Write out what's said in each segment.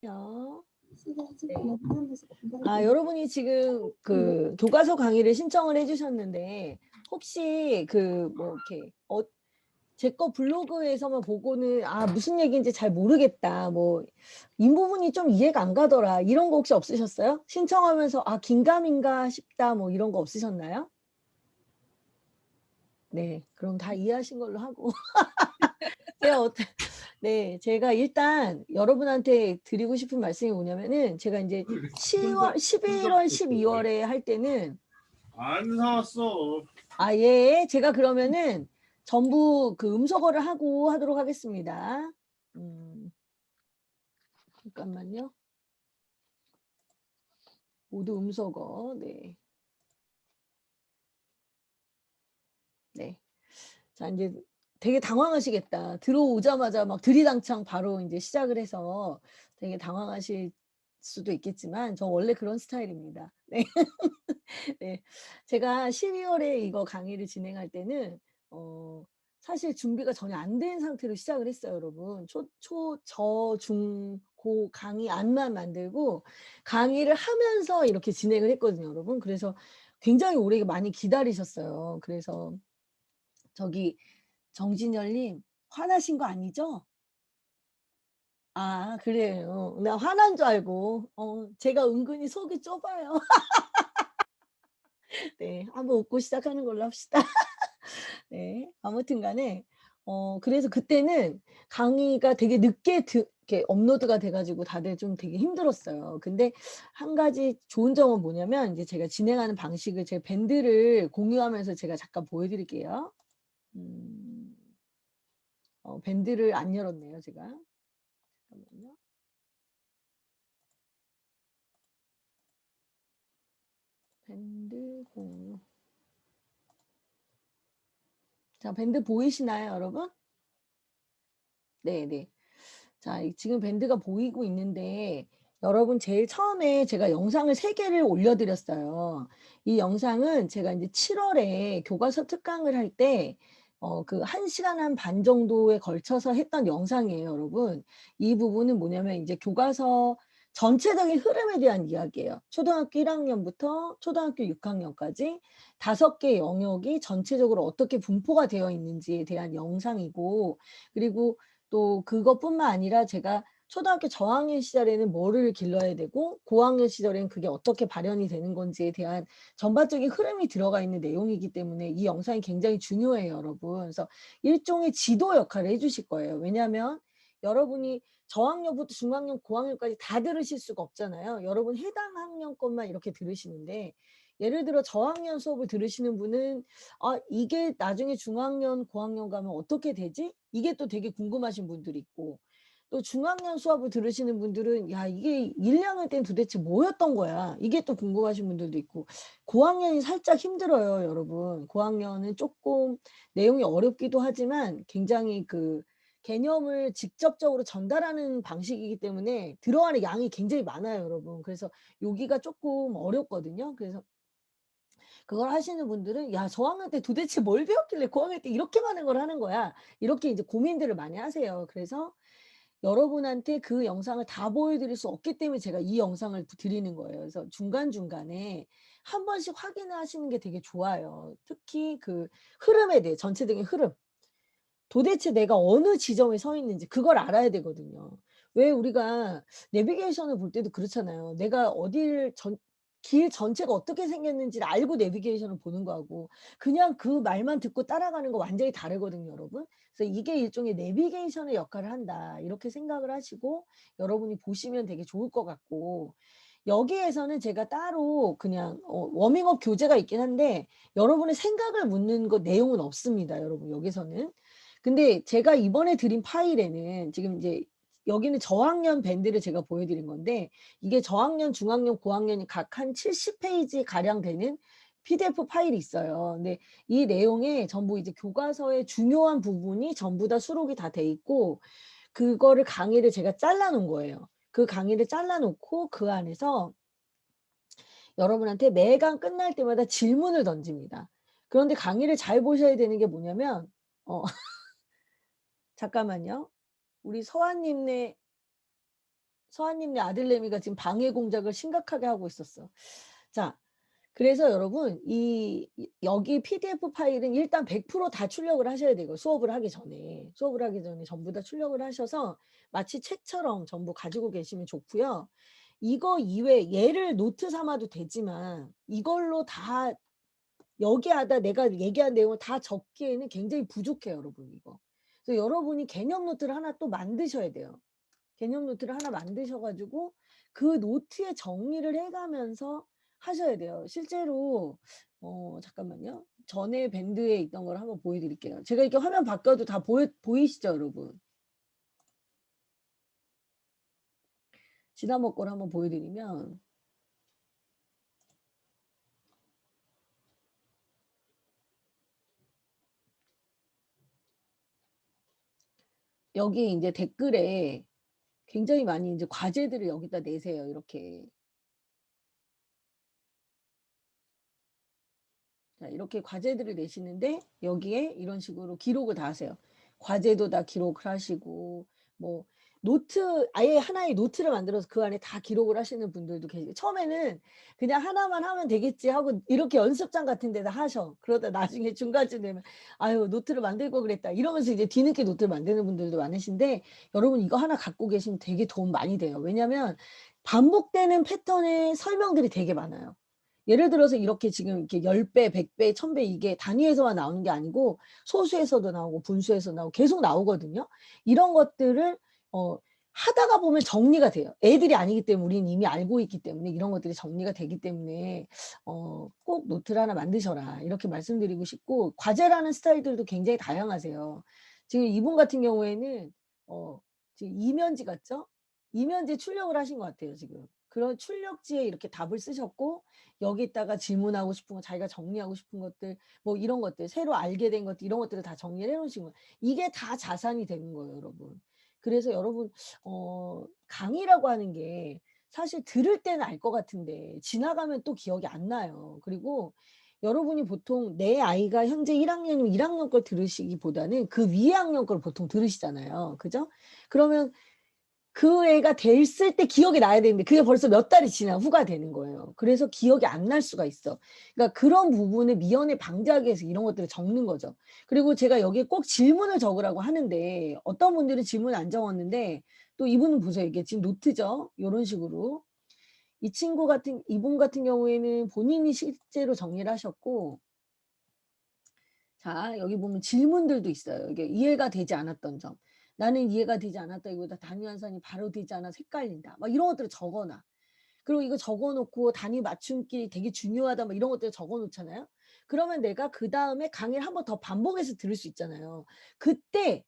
요. 네. 여러분이 지금 그 교과서 강의를 신청을 해주셨는데 혹시 그 뭐 이렇게 제 거 블로그에서만 보고는 무슨 얘기인지 잘 모르겠다. 뭐 이 부분이 좀 이해가 안 가더라. 이런 거 혹시 없으셨어요? 신청하면서 긴가민가 싶다. 뭐 이런 거 없으셨나요? 네, 그럼 다 이해하신 걸로 하고 제가 일단 여러분한테 드리고 싶은 말씀이 뭐냐면은 제가 이제 10월, 11월, 12월에 할 때는 안 사왔어. 예, 제가 그러면은 전부 그 음소거를 하고 하도록 하겠습니다. 잠깐만요. 모두 음소거. 네. 네. 자, 이제 되게 당황하시겠다. 들어오자마자 막 들이당창 바로 이제 시작을 해서 되게 당황하실 수도 있겠지만 저 원래 그런 스타일입니다. 네. 네. 제가 12월에 이거 강의를 진행할 때는 사실 준비가 전혀 안 된 상태로 시작을 했어요, 여러분. 저, 중, 고 강의 안만 만들고 강의를 하면서 이렇게 진행을 했거든요, 여러분. 그래서 굉장히 오래 많이 기다리셨어요. 그래서 저기 정진열님 화나신 거 아니죠? 그래요. 나 화난 줄 알고. 제가 은근히 속이 좁아요. 네. 한번 웃고 시작하는 걸로 합시다. 네. 아무튼 간에 그래서 그때는 강의가 되게 늦게 이렇게 업로드가 돼 가지고 다들 좀 되게 힘들었어요. 근데 한 가지 좋은 점은 뭐냐면 이제 제가 진행하는 방식을 제 밴드를 공유하면서 제가 잠깐 보여 드릴게요. 밴드를 안 열었네요, 제가. 잠깐만요. 밴드 공유. 자, 밴드 보이시나요, 여러분? 네네. 자, 지금 밴드가 보이고 있는데 여러분 제일 처음에 제가 영상을 3개를 올려드렸어요. 이 영상은 제가 이제 7월에 교과서 특강을 할 때 그 1시간 반 정도에 걸쳐서 했던 영상이에요, 여러분. 이 부분은 뭐냐면 이제 교과서 전체적인 흐름에 대한 이야기예요. 초등학교 1학년부터 초등학교 6학년까지 5개 영역이 전체적으로 어떻게 분포가 되어 있는지에 대한 영상이고, 그리고 또 그것뿐만 아니라 제가 초등학교 저학년 시절에는 뭐를 길러야 되고 고학년 시절에는 그게 어떻게 발현이 되는 건지에 대한 전반적인 흐름이 들어가 있는 내용이기 때문에 이 영상이 굉장히 중요해요, 여러분. 그래서 일종의 지도 역할을 해주실 거예요. 왜냐하면 여러분이 저학년부터 중학년, 고학년까지 다 들으실 수가 없잖아요. 여러분 해당 학년 것만 이렇게 들으시는데 예를 들어 저학년 수업을 들으시는 분은 이게 나중에 중학년, 고학년 가면 어떻게 되지? 이게 또 되게 궁금하신 분들이 있고, 또 중학년 수업을 들으시는 분들은 이게 1, 2학년 때는 도대체 뭐였던 거야? 이게 또 궁금하신 분들도 있고, 고학년이 살짝 힘들어요, 여러분. 고학년은 조금 내용이 어렵기도 하지만 굉장히 그 개념을 직접적으로 전달하는 방식이기 때문에 들어가는 양이 굉장히 많아요, 여러분. 그래서 여기가 조금 어렵거든요. 그래서 그걸 하시는 분들은 저학년 때 도대체 뭘 배웠길래 고학년 때 이렇게 많은 걸 하는 거야. 이렇게 이제 고민들을 많이 하세요. 그래서 여러분한테 그 영상을 다 보여드릴 수 없기 때문에 제가 이 영상을 드리는 거예요. 그래서 중간중간에 한 번씩 확인을 하시는 게 되게 좋아요. 특히 그 흐름에 대해 전체적인 흐름. 도대체 내가 어느 지점에 서 있는지 그걸 알아야 되거든요. 왜 우리가 내비게이션을 볼 때도 그렇잖아요. 내가 길 전체가 어떻게 생겼는지를 알고 내비게이션을 보는 거하고 그냥 그 말만 듣고 따라가는 거 완전히 다르거든요, 여러분. 그래서 이게 일종의 내비게이션의 역할을 한다. 이렇게 생각을 하시고 여러분이 보시면 되게 좋을 것 같고, 여기에서는 제가 따로 그냥 워밍업 교재가 있긴 한데 여러분의 생각을 묻는 거 내용은 없습니다, 여러분. 여기서는. 근데 제가 이번에 드린 파일에는 지금 이제 여기는 저학년 밴드를 제가 보여드린 건데 이게 저학년, 중학년, 고학년이 각 한 70페이지 가량 되는 PDF 파일이 있어요. 근데 이 내용에 전부 이제 교과서의 중요한 부분이 전부 다 수록이 다 돼 있고 그거를 강의를 제가 잘라 놓은 거예요. 그 강의를 잘라 놓고 그 안에서 여러분한테 매강 끝날 때마다 질문을 던집니다. 그런데 강의를 잘 보셔야 되는 게 뭐냐면 잠깐만요. 우리 서아님네 서한님네 아들내미가 지금 방해 공작을 심각하게 하고 있었어. 자, 그래서 여러분 여기 PDF 파일은 일단 100% 다 출력을 하셔야 되고 수업을 하기 전에 전부 다 출력을 하셔서 마치 책처럼 전부 가지고 계시면 좋고요. 이거 이외에 얘를 노트 삼아도 되지만 이걸로 다 여기에다 내가 얘기한 내용을 다 적기에는 굉장히 부족해요, 여러분 이거. 그래서 여러분이 개념 노트를 하나 또 만드셔야 돼요. 개념 노트를 하나 만드셔 가지고 그 노트에 정리를 해 가면서 하셔야 돼요. 실제로 잠깐만요. 전에 밴드에 있던 걸 한번 보여 드릴게요. 제가 이렇게 화면 바꿔도 다 보이시죠, 여러분? 지난번 걸 한번 보여 드리면 여기 인제 댓글에 굉장히 많이 인제 과제들을 여기다 내세요, 이렇게. 자, 이렇게 과제들을 내시는데 여기에 이런 식으로 기록을 다 하세요. 과제도 다 기록을 하시고 뭐 노트 아예 하나의 노트를 만들어서 그 안에 다 기록을 하시는 분들도 계시고 처음에는 그냥 하나만 하면 되겠지 하고 이렇게 연습장 같은 데다 하셔. 그러다 나중에 중간쯤 되면 아유 노트를 만들 걸 그랬다 이러면서 이제 뒤늦게 노트를 만드는 분들도 많으신데 여러분 이거 하나 갖고 계시면 되게 도움 많이 돼요. 왜냐하면 반복되는 패턴의 설명들이 되게 많아요. 예를 들어서 이렇게 지금 이렇게 10배, 100배, 1000배 이게 단위에서만 나오는 게 아니고 소수에서도 나오고 분수에서 나오고 계속 나오거든요. 이런 것들을 하다가 보면 정리가 돼요. 애들이 아니기 때문에 우리는 이미 알고 있기 때문에 이런 것들이 정리가 되기 때문에 꼭 노트를 하나 만드셔라 이렇게 말씀드리고 싶고 과제라는 스타일들도 굉장히 다양하세요. 지금 이분 같은 경우에는 지금 이면지 같죠? 이면지 출력을 하신 것 같아요 지금. 그런 출력지에 이렇게 답을 쓰셨고 여기다가 질문하고 싶은 거 자기가 정리하고 싶은 것들 뭐 이런 것들 새로 알게 된 것들 이런 것들을 다 정리를 해 놓으신 거예요. 이게 다 자산이 되는 거예요 여러분. 그래서 여러분 강의라고 하는 게 사실 들을 때는 알 것 같은데 지나가면 또 기억이 안 나요. 그리고 여러분이 보통 내 아이가 현재 1학년이면 1학년 걸 들으시기보다는 그 위에 학년 걸 보통 들으시잖아요. 그죠? 그러면 그 애가 됐을 때 기억이 나야 되는데 그게 벌써 몇 달이 지난 후가 되는 거예요. 그래서 기억이 안 날 수가 있어. 그러니까 그런 부분을 미연에 방지하기 위해서 이런 것들을 적는 거죠. 그리고 제가 여기에 꼭 질문을 적으라고 하는데 어떤 분들은 질문 안 적었는데 또 이분은 보세요. 이게 지금 노트죠. 요런 식으로. 이분 같은 경우에는 본인이 실제로 정리를 하셨고 자, 여기 보면 질문들도 있어요. 이게 이해가 되지 않았던 점. 나는 이해가 되지 않았다기보다 단위 환산이 바로 되지 않아서 헷갈린다. 막 이런 것들을 적어놔. 그리고 이거 적어놓고 단위 맞춤끼리 되게 중요하다. 막 이런 것들을 적어놓잖아요. 그러면 내가 그 다음에 강의를 한 번 더 반복해서 들을 수 있잖아요. 그때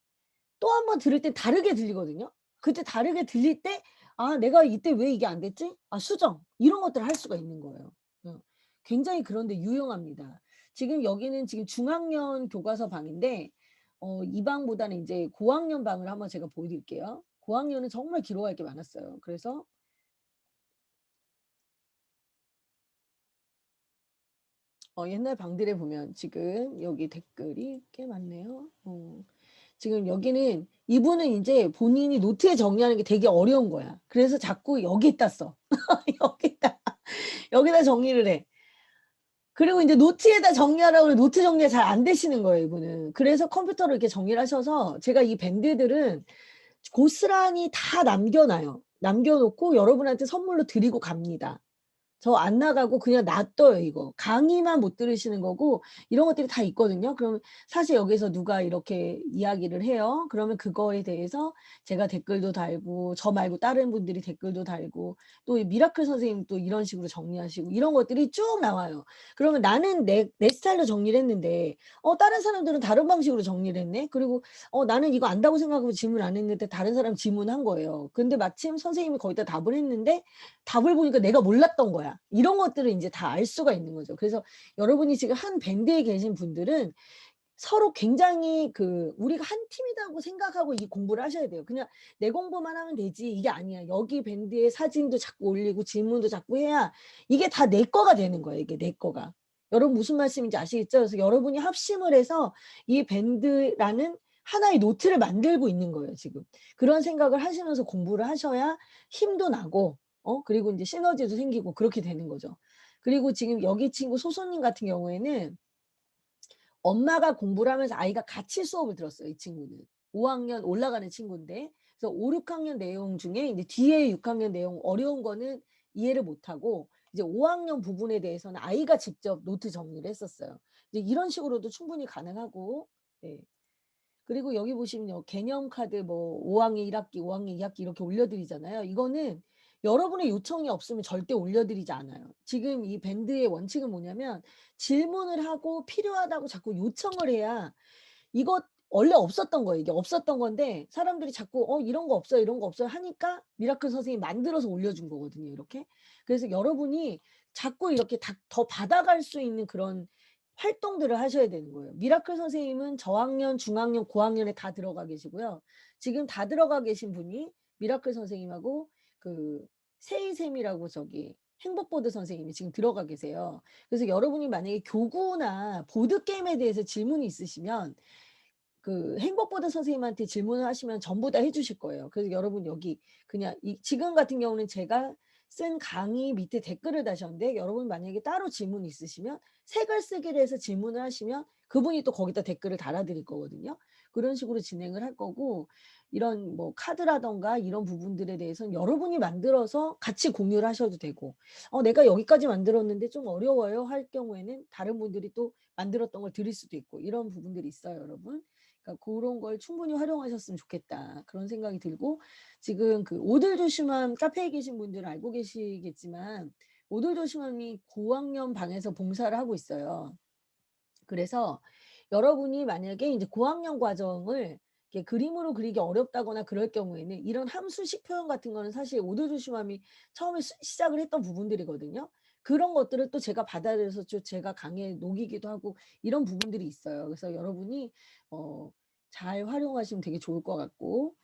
또 한 번 들을 때 다르게 들리거든요. 그때 다르게 들릴 때 아, 내가 이때 왜 이게 안 됐지? 아, 수정. 이런 것들을 할 수가 있는 거예요. 굉장히 그런데 유용합니다. 지금 여기는 지금 중학년 교과서 방인데 이 방보다는 이제 고학년 방을 한번 제가 보여드릴게요. 고학년은 정말 기록할 게 많았어요. 그래서 옛날 방들에 보면 지금 여기 댓글이 꽤 많네요. 지금 여기는 이분은 이제 본인이 노트에 정리하는 게 되게 어려운 거야. 그래서 자꾸 여기에다 써. 여기다 여기다 정리를 해. 그리고 이제 노트에다 정리하라고 해도 노트 정리가 잘 안 되시는 거예요, 이분은. 그래서 컴퓨터로 이렇게 정리를 하셔서 제가 이 밴드들은 고스란히 다 남겨 놔요. 남겨 놓고 여러분한테 선물로 드리고 갑니다. 저 안 나가고 그냥 놔둬요 이거. 강의만 못 들으시는 거고 이런 것들이 다 있거든요. 그러면 사실 여기서 누가 이렇게 이야기를 해요. 그러면 그거에 대해서 제가 댓글도 달고 저 말고 다른 분들이 댓글도 달고 또 미라클 선생님 또 이런 식으로 정리하시고 이런 것들이 쭉 나와요. 그러면 나는 내 스타일로 정리를 했는데 다른 사람들은 다른 방식으로 정리를 했네. 그리고 나는 이거 안다고 생각하고 질문 안 했는데 다른 사람 질문한 거예요. 근데 마침 선생님이 거기다 답을 했는데 답을 보니까 내가 몰랐던 거야. 이런 것들을 이제 다 알 수가 있는 거죠. 그래서 여러분이 지금 한 밴드에 계신 분들은 서로 굉장히 우리가 한 팀이라고 생각하고 이 공부를 하셔야 돼요. 그냥 내 공부만 하면 되지 이게 아니야. 여기 밴드에 사진도 자꾸 올리고 질문도 자꾸 해야 이게 다 내 거가 되는 거예요. 이게 내 거가. 여러분 무슨 말씀인지 아시겠죠? 그래서 여러분이 합심을 해서 이 밴드라는 하나의 노트를 만들고 있는 거예요 지금. 그런 생각을 하시면서 공부를 하셔야 힘도 나고 그리고 인제 시너지도 생기고 그렇게 되는 거죠. 그리고 지금 여기 친구 소소님 같은 경우에는 엄마가 공부를 하면서 아이가 같이 수업을 들었어요, 이 친구는. 5 학년 올라가는 친구인데 그래서 5-6 학년 내용 중에 이제 뒤에 6 학년 내용 어려운 거는 이해를 못하고 이제 5 학년 부분에 대해서는 아이가 직접 노트 정리를 했었어요. 이제 이런 식으로도 충분히 가능하고 네. 그리고 여기 보시면요. 개념 카드 뭐 5 학년 1 학기, 5 학년 2 학기 이렇게 올려 드리잖아요. 이거는 여러분의 요청이 없으면 절대 올려 드리지 않아요. 지금 이 밴드의 원칙은 뭐냐면 질문을 하고 필요하다고 자꾸 요청을 해야 이거 원래 없었던 거예요. 이게 없었던 건데 사람들이 자꾸 이런 거 없어요. 이런 거 없어요." 하니까 미라클 선생님이 만들어서 올려준 거거든요 이렇게. 그래서 여러분이 자꾸 이렇게 더 받아갈 수 있는 그런 활동들을 하셔야 되는 거예요. 미라클 선생님은 저학년, 중학년, 고학년에 다 들어가 계시고요. 지금 다 들어가 계신 분이 미라클 선생님하고 그 세이쌤이라고 저기 행복보드 선생님이 지금 들어가 계세요. 그래서 여러분이 만약에 교구나 보드게임에 대해서 질문이 있으시면 그 행복보드 선생님한테 질문을 하시면 전부 다 해 주실 거예요. 그래서 여러분 여기 그냥 지금 같은 경우는 제가 쓴 강의 밑에 댓글을 다셨는데 여러분 만약에 따로 질문이 있으시면 색을 쓰기로 해서 질문을 하시면 그분이 또 거기다 댓글을 달아 드릴 거거든요. 그런 식으로 진행을 할 거고 이런 뭐 카드라든가 이런 부분들에 대해서는 여러분이 만들어서 같이 공유를 하셔도 되고 내가 여기까지 만들었는데 좀 어려워요." 할 경우에는 다른 분들이 또 만들었던 걸 드릴 수도 있고 이런 부분들이 있어요 여러분. 그러니까 고런 걸 충분히 활용하셨으면 좋겠다. 그런 생각이 들고 지금 그 오들조심함 카페에 계신 분들은 알고 계시겠지만 오들조심함이 고학년 방에서 봉사를 하고 있어요. 그래서 여러분이 만약에 이제 고학년 과정을 이렇게 그림으로 그리기 어렵다거나 그럴 경우에는 이런 함수식 표현 같은 거는 사실 오도조심함이 처음에 시작을 했던 부분들이거든요. 그런 것들을 또 제가 받아들여서 제가 강의에 녹이기도 하고 이런 부분들이 있어요. 그래서 여러분이 어 잘 활용하시면 되게 좋을 것 같고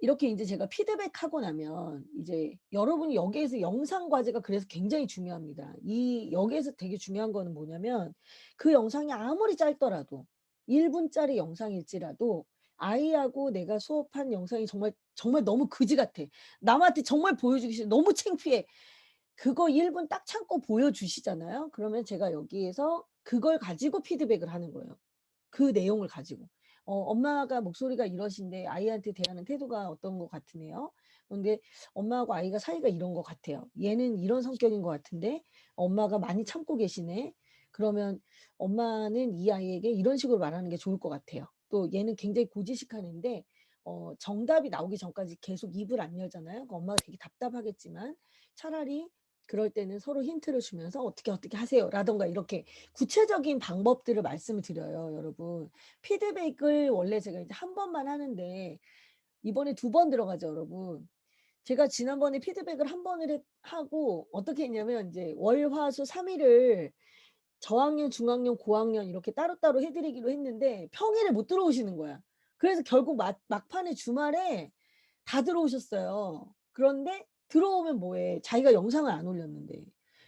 이렇게 인제 제가 피드백하고 나면 이제 여러분이 여기에서 영상 과제가 그래서 굉장히 중요합니다. 이 여기에서 되게 중요한 거는 뭐냐면 그 영상이 아무리 짧더라도 1 분짜리 영상일지라도 아이하고 내가 수업한 영상이 정말, 정말 너무 그지 같아. 남한테 정말 보여주기 싫어. 너무 창피해. 그거 1분 딱 참고 보여주시잖아요. 그러면 제가 여기에서 그걸 가지고 피드백을 하는 거예요. 그 내용을 가지고. "엄마가 목소리가 이러신데 아이한테 대하는 태도가 어떤 것 같으네요. 그런데 엄마하고 아이가 사이가 이런 것 같아요. 얘는 이런 성격인 것 같은데 엄마가 많이 참고 계시네. 그러면 엄마는 이 아이에게 이런 식으로 말하는 게 좋을 것 같아요. 또 얘는 굉장히 고지식한 애인데 정답이 나오기 전까지 계속 입을 안 열잖아요. 그 엄마가 되게 답답하겠지만 차라리 그럴 때는 서로 힌트를 주면서 "어떻게, 어떻게 하세요."라든가 이렇게 구체적인 방법들을 말씀을 드려요 여러분. 피드백을 원래 제가 이제 한 번만 하는데 이번에 2번 들어가죠 여러분. 제가 지난번에 피드백을 한 번을 하고 어떻게 했냐면 인제 월, 화, 수 3 일을 저학년, 중학년, 고학년 이렇게 따로따로 해 드리기로 했는데 평일에 못 들어오시는 거야. 그래서 결국 막판에 주말에 다 들어오셨어요. 그런데 들어오면 뭐해. 자기가 영상을 안 올렸는데.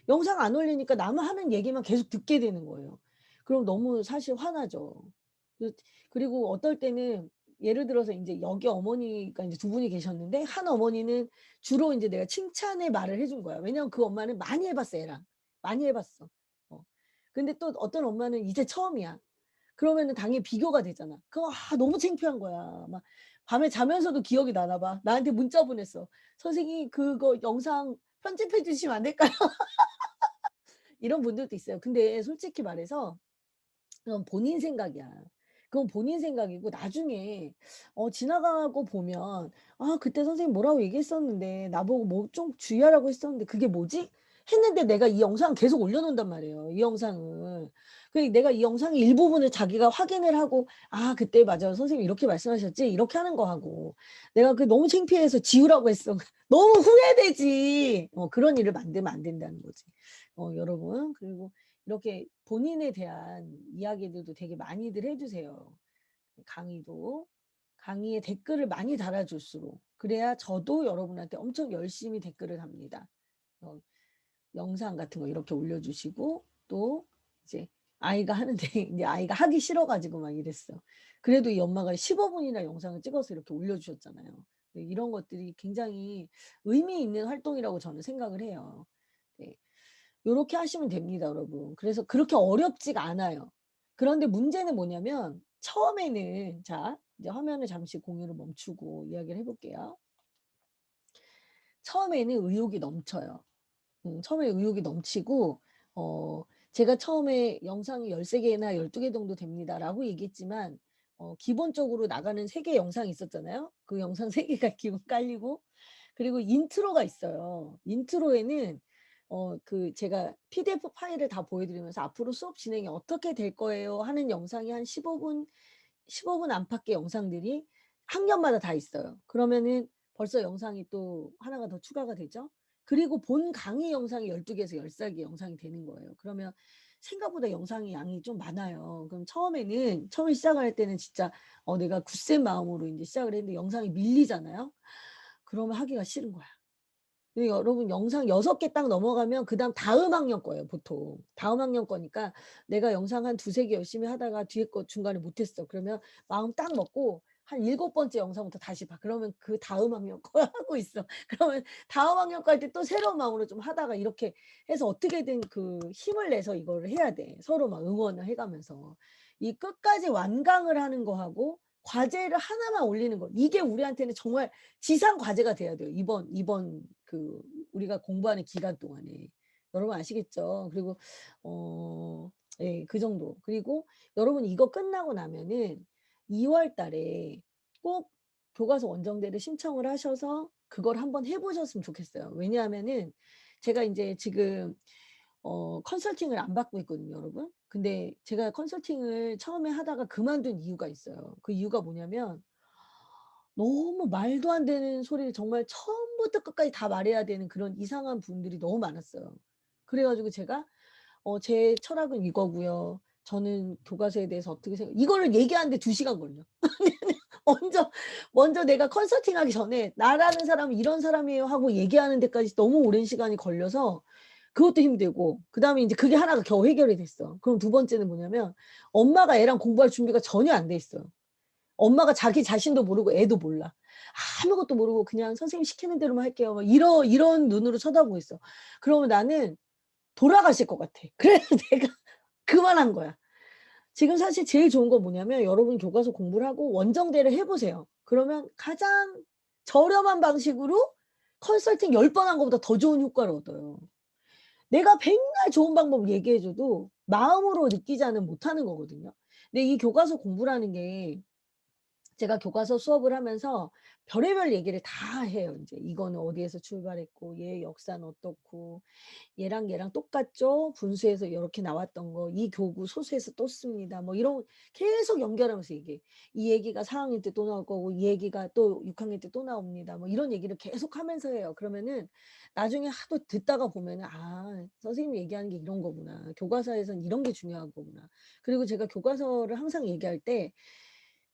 영상 안 올리니까 남은 하는 얘기만 계속 듣게 되는 거예요. 그럼 너무 사실 화나죠. 그 그리고 어떨 때는 예를 들어서 인제 여기 어머니가 인제 2 분이 계셨는데 한 어머니는 주로 인제 내가 칭찬의 말을 해준 거야. 왜냐하면 그 엄마는 많이 해 봤어 애랑. 많이 해 봤어. 어. 근데 또 어떤 엄마는 이제 처음이야. 그러면은 당연히 비교가 되잖아. 너무 창피한 거야. 막 밤에 자면서도 기억이 나나 봐. 나한테 문자 보냈어. "선생님 그거 영상 편집해 주시면 안 될까요?" 이런 분들도 있어요. 근데 솔직히 말해서 그건 본인 생각이야. 그건 본인 생각이고 나중에 지나가고 보면 '아 그때 선생님 뭐라고 얘기했었는데 나보고 뭐 좀 주의하라고 했었는데 그게 뭐지?' 했는데 내가 이 영상을 계속 올려 놓는단 말이에요, 이 영상을. 내가 이 영상의 일부분을 자기가 확인을 하고 '아 그때 맞아. 선생님이 이렇게 말씀하셨지.' 이렇게 하는 거하고 내가 너무 창피해서 지우라고 했어. 너무 후회되지. 그런 일을 만들면 안 된다는 거지. 여러분 그리고 이렇게 본인에 대한 이야기들도 되게 많이들 해 주세요. 강의도. 강의에 댓글을 많이 달아 줄수록 그래야 저도 여러분한테 엄청 열심히 댓글을 답니다. 어 영상 같은 거 이렇게 올려 주시고 또 이제 아이가 하는데 이제 아이가 하기 싫어 가지고 막 이랬어. 그래도 이 엄마가 15 분이나 영상을 찍어서 이렇게 올려주셨잖아요. 네, 이런 것들이 굉장히 의미 있는 활동이라고 저는 생각을 해요. 네. 요렇게 하시면 됩니다, 여러분. 그래서 그렇게 어렵지가 않아요. 그런데 문제는 뭐냐면 처음에는 자 이제 화면을 잠시 공유를 멈추고 이야기를 해 볼게요. 처음에는 의욕이 넘쳐요. 처음에 의욕이 넘치고 어 제가 처음에 "영상이 13 개나 12개 정도 됩니다."라고 얘기했지만 기본적으로 나가는 3개 영상이 있었잖아요. 그 영상 3 개가 기본 깔리고 그리고 인트로가 있어요. 인트로에는 제가 PDF 파일을 다 보여 드리면서 "앞으로 수업 진행이 어떻게 될 거예요." 하는 영상이 한 15분 안팎의 영상들이 학년마다 다 있어요. 그러면은 벌써 영상이 또 하나가 더 추가가 되죠. 그리고 본 강의 영상이 12 개에서 13개 영상이 되는 거예요. 그러면 생각보다 영상의 양이 좀 많아요. 그럼 처음에 시작을 할 때는 진짜 내가 굳센 마음으로 인제 시작을 했는데 영상이 밀리잖아요. 그러면 하기가 싫은 거야. 근데 여러분 영상 6개 딱 넘어가면 그다음 다음 학년 거예요 보통. 다음 학년 거니까 내가 영상 한 2-3개 열심히 하다가 뒤에 거 중간에 못 했어. 그러면 마음 딱 먹고 한 7 번째 영상부터 다시 봐. 그러면 그다음 학년 거 하고 있어. 그러면 다음 학년 거 할 때 또 새로운 마음으로 좀 하다가 이렇게 해서 어떻게든 그 힘을 내서 이거를 해야 돼. 서로 막 응원을 해 가면서. 이 끝까지 완강을 하는 거하고 과제를 하나만 올리는 거 이게 우리한테는 정말 지상 과제가 돼야 돼요. 이번 우리가 공부하는 기간 동안에. 여러분 아시겠죠? 그리고 어 예 그 정도. 그리고 여러분 이거 끝나고 나면은 2월 달에 꼭 교과서 원정대를 신청을 하셔서 그걸 한번 해 보셨으면 좋겠어요. 왜냐하면은 제가 인제 지금 컨설팅을 안 받고 있거든요 여러분. 근데 제가 컨설팅을 처음에 하다가 그만둔 이유가 있어요. 그 이유가 뭐냐면 너무 말도 안 되는 소리를 정말 처음부터 끝까지 다 말해야 되는 그런 이상한 분들이 너무 많았어요. 그래 가지고 제가 "제 철학은 이거고요. 저는 교과서에 대해서 어떻게 이거를 얘기하는데 2 시간 걸려. 먼저 먼저 내가 컨설팅하기 전에 "나라는 사람은 이런 사람이에요." 하고 얘기하는 데까지 너무 오랜 시간이 걸려서 그것도 힘들고 그다음에 인제 그게 하나가 겨우 해결이 됐어. 그럼 두 번째는 뭐냐면 엄마가 애랑 공부할 준비가 전혀 안 돼 있어요. 엄마가 자기 자신도 모르고 애도 몰라. 아무것도 모르고 그냥 "선생님 시키는 대로만 할게요." 막 이런 눈으로 쳐다보고 있어. 그러면 나는 돌아가실 것 같아. 그래서 내가 그만한 거야. 지금 사실 제일 좋은 건 뭐냐면 여러분 교과서 공부를 하고 원정대를 해 보세요. 그러면 가장 저렴한 방식으로 컨설팅 10번 한 것보다 더 좋은 효과를 얻어요. 내가 백날 좋은 방법을 얘기해 줘도 마음으로 느끼지 않으면 못하는 거거든요. 근데 이 교과서 공부라는 게 제가 교과서 수업을 하면서 별의별 얘기를 다 해요. 인제 이거는 어디에서 출발했고 얘의 역사는 어떻고 얘랑 똑같죠? 분수에서 요렇게 나왔던 거 이 교구 소수에서 또 씁니다. 뭐 이런 계속 연결하면서 얘기해. 이 얘기가 4 학년 때 또 나올 거고 이 얘기가 또 6 학년 때 또 나옵니다. 뭐 이런 얘기를 계속하면서 해요. 그러면은 나중에 하도 듣다가 보면은 '아 선생님이 얘기하는 게 이런 거구나. 교과서에선 이런 게 중요한 거구나.' 그리고 제가 교과서를 항상 얘기할 때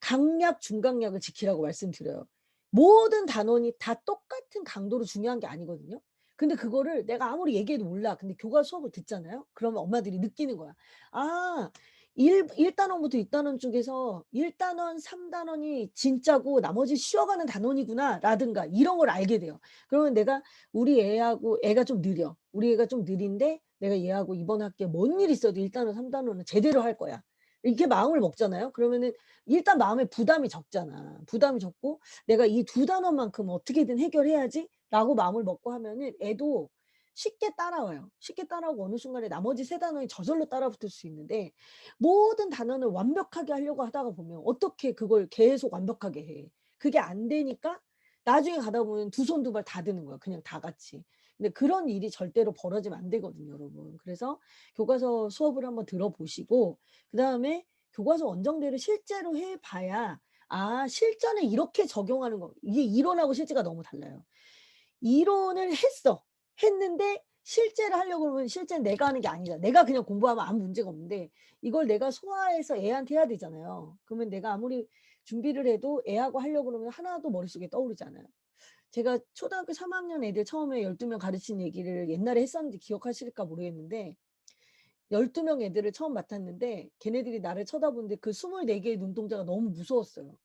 강약, 중강약을 지키라고 말씀드려요. 모든 단원이 다 똑같은 강도로 중요한 게 아니거든요. 근데 그거를 내가 아무리 얘기해도 몰라. 근데 교과 수업을 듣잖아요. 그러면 엄마들이 느끼는 거야. '아 1 단원부터 6 단원 쪽에서 1 단원, 3 단원이 진짜고 나머지 쉬어가는 단원이구나.'라든가 이런 걸 알게 돼요. 그러면 내가 우리 애하고 애가 좀 느려. 우리 애가 좀 느린데 내가 얘하고 이번 학기에 뭔 일 있어도 1 단원, 3 단원은 제대로 할 거야. 이렇게 마음을 먹잖아요. 그러면은 일단 마음에 부담이 적잖아. 부담이 적고 '내가 이 두 단원만큼 어떻게든 해결해야지.'라고 마음을 먹고 하면은 애도 쉽게 따라와요. 쉽게 따라오고 어느 순간에 나머지 세 단원이 저절로 따라붙을 수 있는데 모든 단원을 완벽하게 하려고 하다가 보면 어떻게 그걸 계속 완벽하게 해. 그게 안 되니까 나중에 가다 보면 두 손 두 발 다 드는 거야 그냥 다 같이. 근데 그런 일이 절대로 벌어지면 안 되거든요 여러분. 그래서 교과서 수업을 한번 들어 보시고 그다음에 교과서 원정대를 실제로 해 봐야 '아 실전에 이렇게 적용하는 거' 이게 이론하고 실제가 너무 달라요. 이론을 했어. 했는데 실제를 하려고 그러면 실제는 내가 하는 게 아니잖아. 내가 그냥 공부하면 아무 문제가 없는데 이걸 내가 소화해서 애한테 해야 되잖아요. 그러면 내가 아무리 준비를 해도 애하고 하려고 그러면 하나도 머릿속에 떠오르지 않아요. 제가 초등학교 3 학년 애들 처음에 12명 가르친 얘기를 옛날에 했었는지 기억하실까 모르겠는데 12명 애들을 처음 맡았는데 걔네들이 나를 쳐다보는데 그 24 개의 눈동자가 너무 무서웠어요.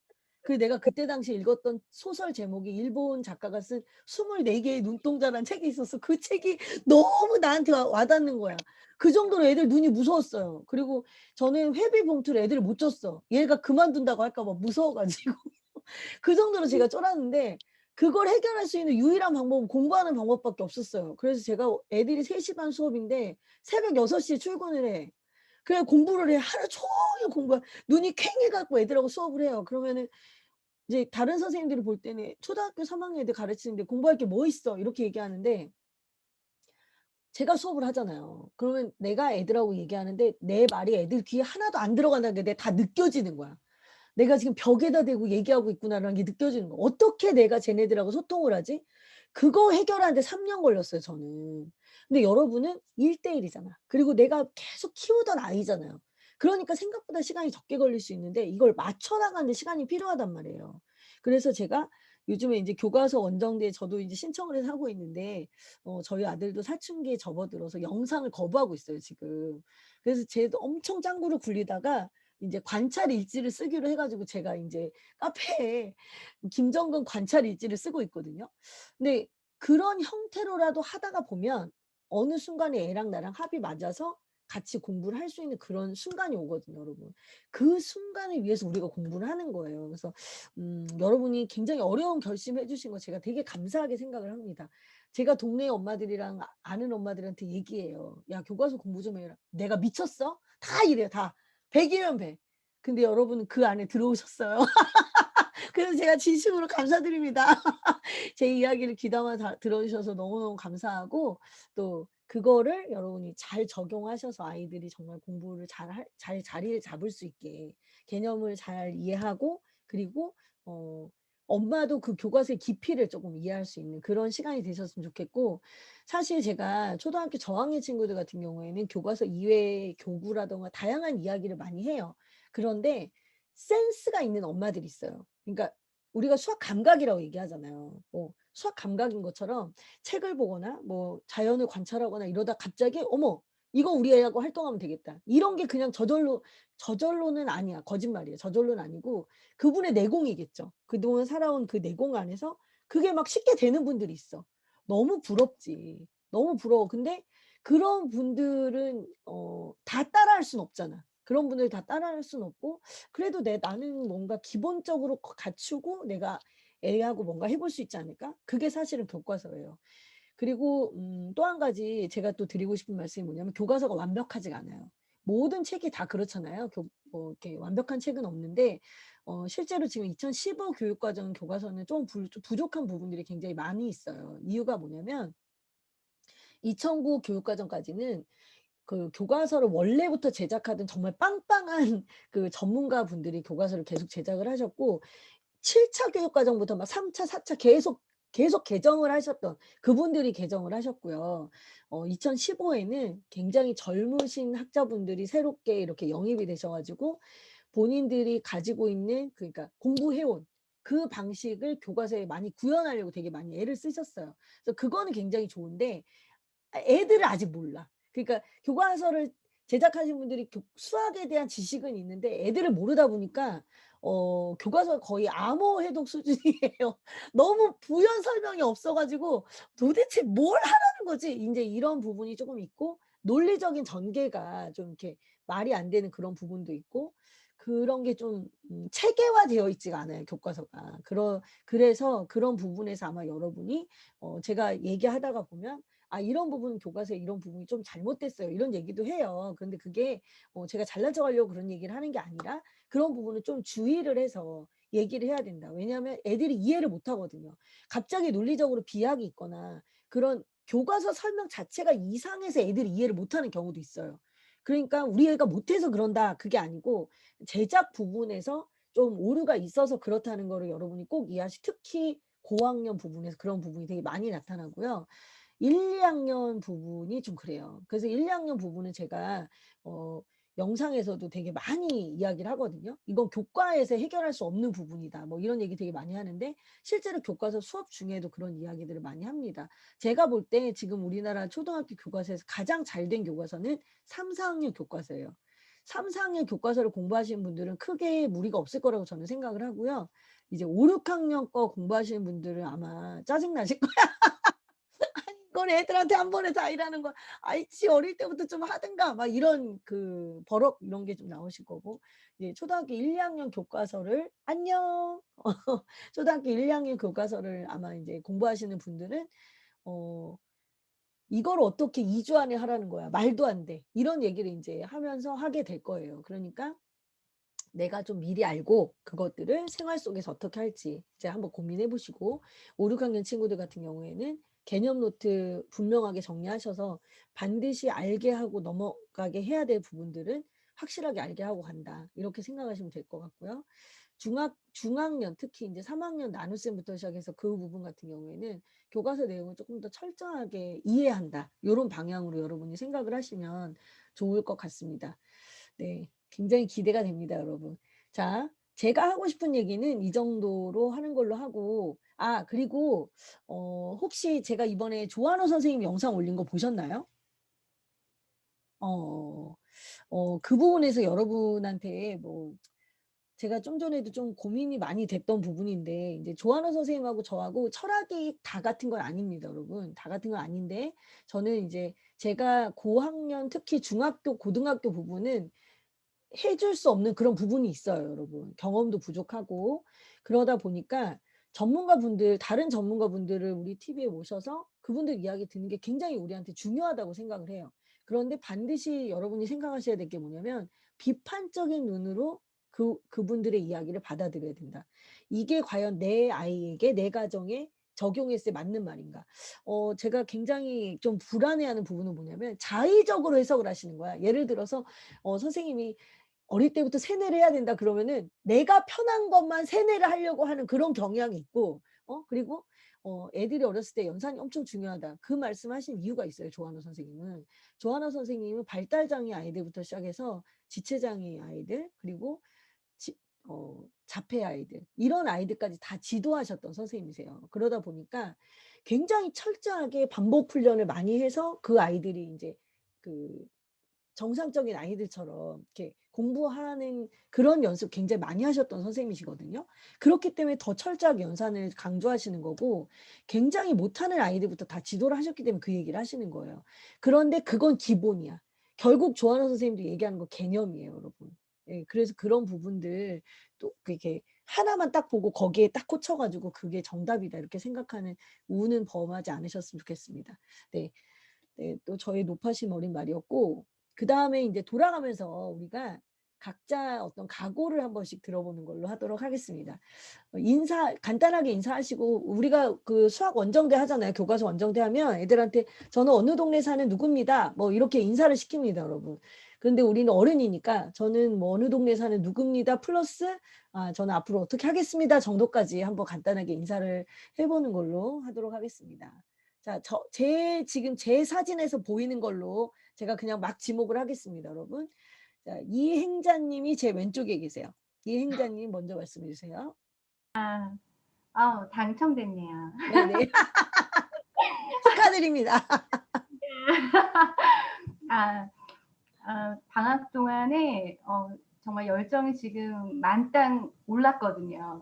그 내가 그때 당시에 읽었던 소설 제목이 일본 작가가 쓴 24 개의 눈동자라는 책이 있었어. 그 책이 너무 나한테 와닿는 거야. 그 정도로 애들 눈이 무서웠어요. 그리고 저는 회비 봉투를 애들을 못 줬어. 얘가 그만둔다고 할까 봐 무서워 가지고. 그 정도로 제가 쫄았는데 그걸 해결할 수 있는 유일한 방법은 공부하는 방법밖에 없었어요. 그래서 제가 애들이 3시 반 수업인데 새벽 6 시에 출근을 해. 그래 공부를 해. 하루 종일 공부해. 눈이 퀭해 갖고 애들하고 수업을 해요. 그러면은 이제 다른 선생님들이 볼 때는 "초등학교 3 학년 애들 가르치는데 공부할 게 뭐 있어?" 이렇게 얘기하는데 제가 수업을 하잖아요. 그러면 내가 애들하고 얘기하는데 내 말이 애들 귀에 하나도 안 들어간다는 게 다 느껴지는 거야. 내가 지금 벽에다 대고 얘기하고 있구나라는 게 느껴지는 거야. 어떻게 내가 쟤네들하고 소통을 하지? 그거 해결하는데 3년 걸렸어요 저는. 근데 여러분은 1대 1 이잖아. 그리고 내가 계속 키우던 아이잖아요. 그러니까 생각보다 시간이 적게 걸릴 수 있는데 이걸 맞춰 나가는 데 시간이 필요하단 말이에요. 그래서 제가 요즘에 인제 교과서 원정대에 저도 이제 신청을 해서 하고 있는데 저희 아들도 사춘기에 접어들어서 영상을 거부하고 있어요 지금. 그래서 쟤도 엄청 짱구를 굴리다가 인제 관찰 일지를 쓰기로 해 가지고 제가 인제 카페에 김정근 관찰 일지를 쓰고 있거든요. 근데 그런 형태로라도 하다가 보면 어느 순간에 애랑 나랑 합이 맞아서 같이 공부를 할 수 있는 그런 순간이 오거든요 여러분. 그 순간을 위해서 우리가 공부를 하는 거예요. 그래서 여러분이 굉장히 어려운 결심해 주신 거 제가 되게 감사하게 생각을 합니다. 제가 동네 엄마들이랑 아는 엄마들한테 얘기해요. "야 교과서 공부 좀 해라." "내가 미쳤어?" 다 이래요 다. 100 이면 100. 근데 여러분은 그 안에 들어오셨어요. 그래서 제가 진심으로 감사드립니다. 제 이야기를 귀담아 다 들어주셔서 너무너무 감사하고 또 그거를 여러분이 잘 적용하셔서 아이들이 정말 공부를 잘 자리를 잡을 수 있게 개념을 잘 이해하고 그리고 어 엄마도 그 교과서의 깊이를 조금 이해할 수 있는 그런 시간이 되셨으면 좋겠고 사실 제가 초등학교 저학년 친구들 같은 경우에는 교과서 이외의 교구라든가 다양한 이야기를 많이 해요. 그런데 센스가 있는 엄마들이 있어요. 그러니까 우리가 수학 감각이라고 얘기하잖아요. 수학 감각인 것처럼 책을 보거나 뭐 자연을 관찰하거나 이러다 갑자기 '어머 이거 우리 애하고 활동하면 되겠다.' 이런 게 그냥 저절로는 아니야. 거짓말이에요. 저절로는 아니고 그분의 내공이겠죠. 그동안 살아온 그 내공 안에서 그게 막 쉽게 되는 분들이 있어. 너무 부럽지. 너무 부러워. 근데 그런 분들은 다 따라할 수는 없잖아. 그런 분들 다 따라할 수는 없고 그래도 나는 뭔가 기본적으로 갖추고 내가 애하고 뭔가 해볼 수 있지 않을까? 그게 사실은 교과서예요. 그리고 또 한 가지 제가 또 드리고 싶은 말씀이 뭐냐면 교과서가 완벽하지가 않아요. 모든 책이 다 그렇잖아요. 이렇게 완벽한 책은 없는데 실제로 지금 2015 교육과정 교과서는 좀 부족한 부분들이 굉장히 많이 있어요. 이유가 뭐냐면 2009 교육과정까지는 그 교과서를 원래부터 제작하던 정말 빵빵한 그 전문가분들이 교과서를 계속 제작을 하셨고 7차 교육과정부터 막 3 차, 4차 계속 개정을 하셨던 그분들이 개정을 하셨고요. 2015 에는 굉장히 젊으신 학자분들이 새롭게 이렇게 영입이 되셔 가지고 본인들이 가지고 있는 그러니까 공부해 온 그 방식을 교과서에 많이 구현하려고 되게 많이 애를 쓰셨어요. 그래서 그거는 굉장히 좋은데 애들은 아직 몰라. 그러니까 교과서를 제작하신 분들이 수학에 대한 지식은 있는데 애들을 모르다 보니까 교과서가 거의 암호 해독 수준이에요. 너무 부연 설명이 없어 가지고 '도대체 뭘 하라는 거지?' 인제 이런 부분이 쪼금 있고 논리적인 전개가 좀 이렇게 말이 안 되는 그런 부분도 있고 그런 게 좀 체계화되어 있지가 않아요 교과서가. 그래서 그런 부분에서 아마 여러분이 제가 얘기하다가 보면 "아 이런 부분 교과서에 이런 부분이 좀 잘못됐어요." 이런 얘기도 해요. 그런데 그게 제가 잘난 척하려고 그런 얘기를 하는 게 아니라 그런 부분은 좀 주의를 해서 얘기를 해야 된다. 왜냐하면 애들이 이해를 못 하거든요. 갑자기 논리적으로 비약이 있거나 그런 교과서 설명 자체가 이상해서 애들이 이해를 못하는 경우도 있어요. 그러니까 '우리 애가 못해서 그런다.' 그게 아니고 제작 부분에서 좀 오류가 있어서 그렇다는 거를 여러분이 꼭 특히 고학년 부분에서 그런 부분이 되게 많이 나타나고요. 1-2 학년 부분이 좀 그래요. 그래서 1-2 학년 부분은 제가 어 영상에서도 되게 많이 이야기를 하거든요. 이건 교과에서 해결할 수 없는 부분이다. 뭐 이런 얘기 되게 많이 하는데 실제로 교과서 수업 중에도 그런 이야기들을 많이 합니다. 제가 볼 때 지금 우리나라 초등학교 교과서에서 가장 잘 된 교과서는 3, 4학년 교과서예요. 3, 4학년 교과서를 공부하시는 분들은 크게 무리가 없을 거라고 저는 생각을 하고요. 이제 5, 6학년 거 공부하시는 분들은 아마 짜증나실 거예요. 이걸 애들한테 한 번에 다 이라는 거 아이씨 어릴 때부터 좀 하든가 막 이런 그 버럭 이런 게 좀 나오실 거고 이제 초등학교 1, 2학년 교과서를 안녕 초등학교 1, 2학년 교과서를 아마 이제 공부하시는 분들은 어 "이걸 어떻게 2주 안에 하라는 거야. 말도 안 돼." 이런 얘기를 인제 하면서 하게 될 거예요. 그러니까 내가 좀 미리 알고 그것들을 생활 속에서 어떻게 할지 이제 한번 고민해 보시고 5, 6학년 친구들 같은 경우에는 개념 노트 분명하게 정리하셔서 반드시 알게 하고 넘어가게 해야 될 부분들은 확실하게 알게 하고 간다. 이렇게 생각하시면 될 것 같고요. 중학년 특히 이제 3학년 나눗셈부터 시작해서 그 부분 같은 경우에는 교과서 내용을 조금 더 철저하게 이해한다. 요런 방향으로 여러분이 생각을 하시면 좋을 것 같습니다. 네. 굉장히 기대가 됩니다, 여러분. 자, 제가 하고 싶은 얘기는 이 정도로 하는 걸로 하고 그리고 혹시 제가 이번에 조한호 선생님 영상 올린 거 보셨나요? 어. 그 부분에서 여러분한테 뭐 제가 좀 전에도 좀 고민이 많이 됐던 부분인데 인제 조한호 선생님하고 저하고 철학이 다 같은 건 아닙니다, 여러분. 다 같은 건 아닌데 저는 인제 제가 고학년 특히 중학교, 고등학교 부분은 해줄 수 없는 그런 부분이 있어요, 여러분. 경험도 부족하고 그러다 보니까 전문가분들 다른 전문가분들을 우리 TV에 모셔서 그분들 이야기 듣는 게 굉장히 우리한테 중요하다고 생각을 해요. 그런데 반드시 여러분이 생각하셔야 될 게 뭐냐면 비판적인 눈으로 그분들의 이야기를 받아들여야 된다. 이게 과연 내 아이에게 내 가정에 적용했을 때 맞는 말인가? 제가 굉장히 좀 불안해하는 부분은 뭐냐면 자의적으로 해석을 하시는 거야. 예를 들어서 선생님이 어릴 때부터 세뇌를 해야 된다 그러면은 내가 편한 것만 세뇌를 하려고 하는 그런 경향이 있고 그리고 애들이 어렸을 때 "연산이 엄청 중요하다." 그 말씀하신 이유가 있어요, 조한호 선생님은. 조한호 선생님은 발달장애 아이들부터 시작해서 지체장애 아이들 그리고 지 자폐 아이들 이런 아이들까지 다 지도하셨던 선생님이세요. 그러다 보니까 굉장히 철저하게 반복 훈련을 많이 해서 그 아이들이 인제 그 정상적인 아이들처럼 이렇게 공부하는 그런 연습 굉장히 많이 하셨던 선생님이시거든요. 그렇기 때문에 더 철저하게 연산을 강조하시는 거고 굉장히 못하는 아이들부터 다 지도를 하셨기 때문에 그 얘기를 하시는 거예요. 그런데 그건 기본이야. 결국 조한호 선생님도 얘기하는 거 개념이에요, 여러분. 예. 그래서 그런 부분들 또 이렇게 하나만 딱 보고 거기에 딱 꽂혀 가지고 '그게 정답이다.' 이렇게 생각하는 우는 범하지 않으셨으면 좋겠습니다. 네. 네. 또 저의 높아심 어린 말이었고 그다음에 인제 돌아가면서 우리가 각자 어떤 각오를 한 번씩 들어보는 걸로 하도록 하겠습니다. 인사 간단하게 인사하시고 우리가 그 수학 원정대 하잖아요. 교과서 원정대 하면 애들한테 "저는 어느 동네 사는 누구입니다." 뭐 이렇게 인사를 시킵니다, 여러분. 그런데 우리는 어른이니까 "저는 뭐 어느 동네 사는 누구입니다." 플러스 저는 앞으로 어떻게 하겠습니다." 정도까지 한번 간단하게 인사를 해 보는 걸로 하도록 하겠습니다. 자, 지금 제 사진에서 보이는 걸로 제가 그냥 막 지목을 하겠습니다, 여러분. 자, 이행자 님이 제 왼쪽에 계세요. 이행자 님 먼저 말씀해 주세요. 당첨됐네요. 네네. 축하드립니다. 아 방학 동안에 정말 열정이 지금 만땅 올랐거든요.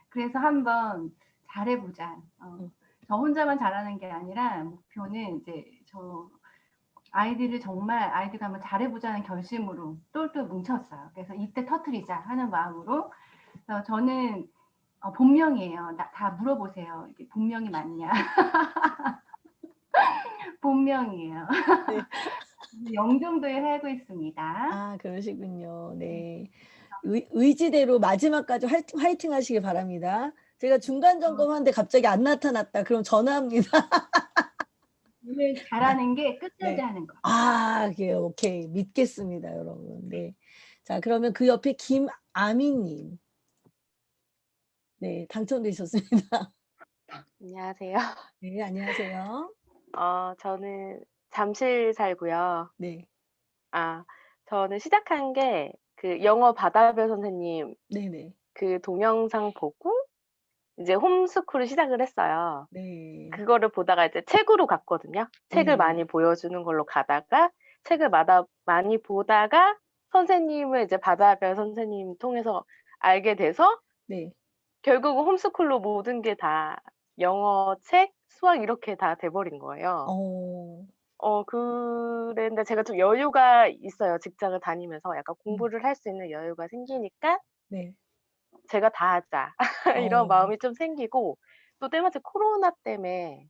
그래서 한번 잘해 보자. 음. 저 혼자만 잘하는 게 아니라 목표는 이제 아이들을 한번 잘해 보자는 결심으로 똘똘 뭉쳤어요. 그래서 '이때 터뜨리자.' 하는 마음으로. 그래서 저는 본명이에요. 다 물어보세요. 이게 본명이 맞냐. 본명이에요. 네. 영종도에 살고 있습니다. 그러시군요. 네. 네. 의지대로 마지막까지 화이팅 하시길 바랍니다. 제가 중간 어 점검하는데 갑자기 안 나타났다. 그럼 전화합니다. 오늘 잘하는 게 끝까지 네. 하는 거. 예 오케이. 믿겠습니다, 여러분. 네. 자, 그러면 그 옆에 김아미 님. 네. 당첨되셨습니다. 안녕하세요. 네. 안녕하세요. 저는 잠실 살고요. 네. 저는 시작한 게 그 영어 바다별 선생님 네네. 그 동영상 보고 이제 홈스쿨을 시작을 했어요. 네. 그거를 보다가 이제 책으로 갔거든요. 책을 많이 네네. 보여주는 걸로 가다가 책을 많이 보다가 선생님을 이제 바다별 선생님 통해서 알게 돼서 네. 결국은 홈스쿨로 모든 게 다 영어, 책, 수학 이렇게 다 돼 버린 거예요. 어. 그랬는데 제가 좀 여유가 있어요. 직장을 다니면서 약간 음. 공부를 할 수 있는 여유가 생기니까 네. '제가 다 하자.' 이런 어. 마음이 좀 생기고 또 때마침 코로나 때문에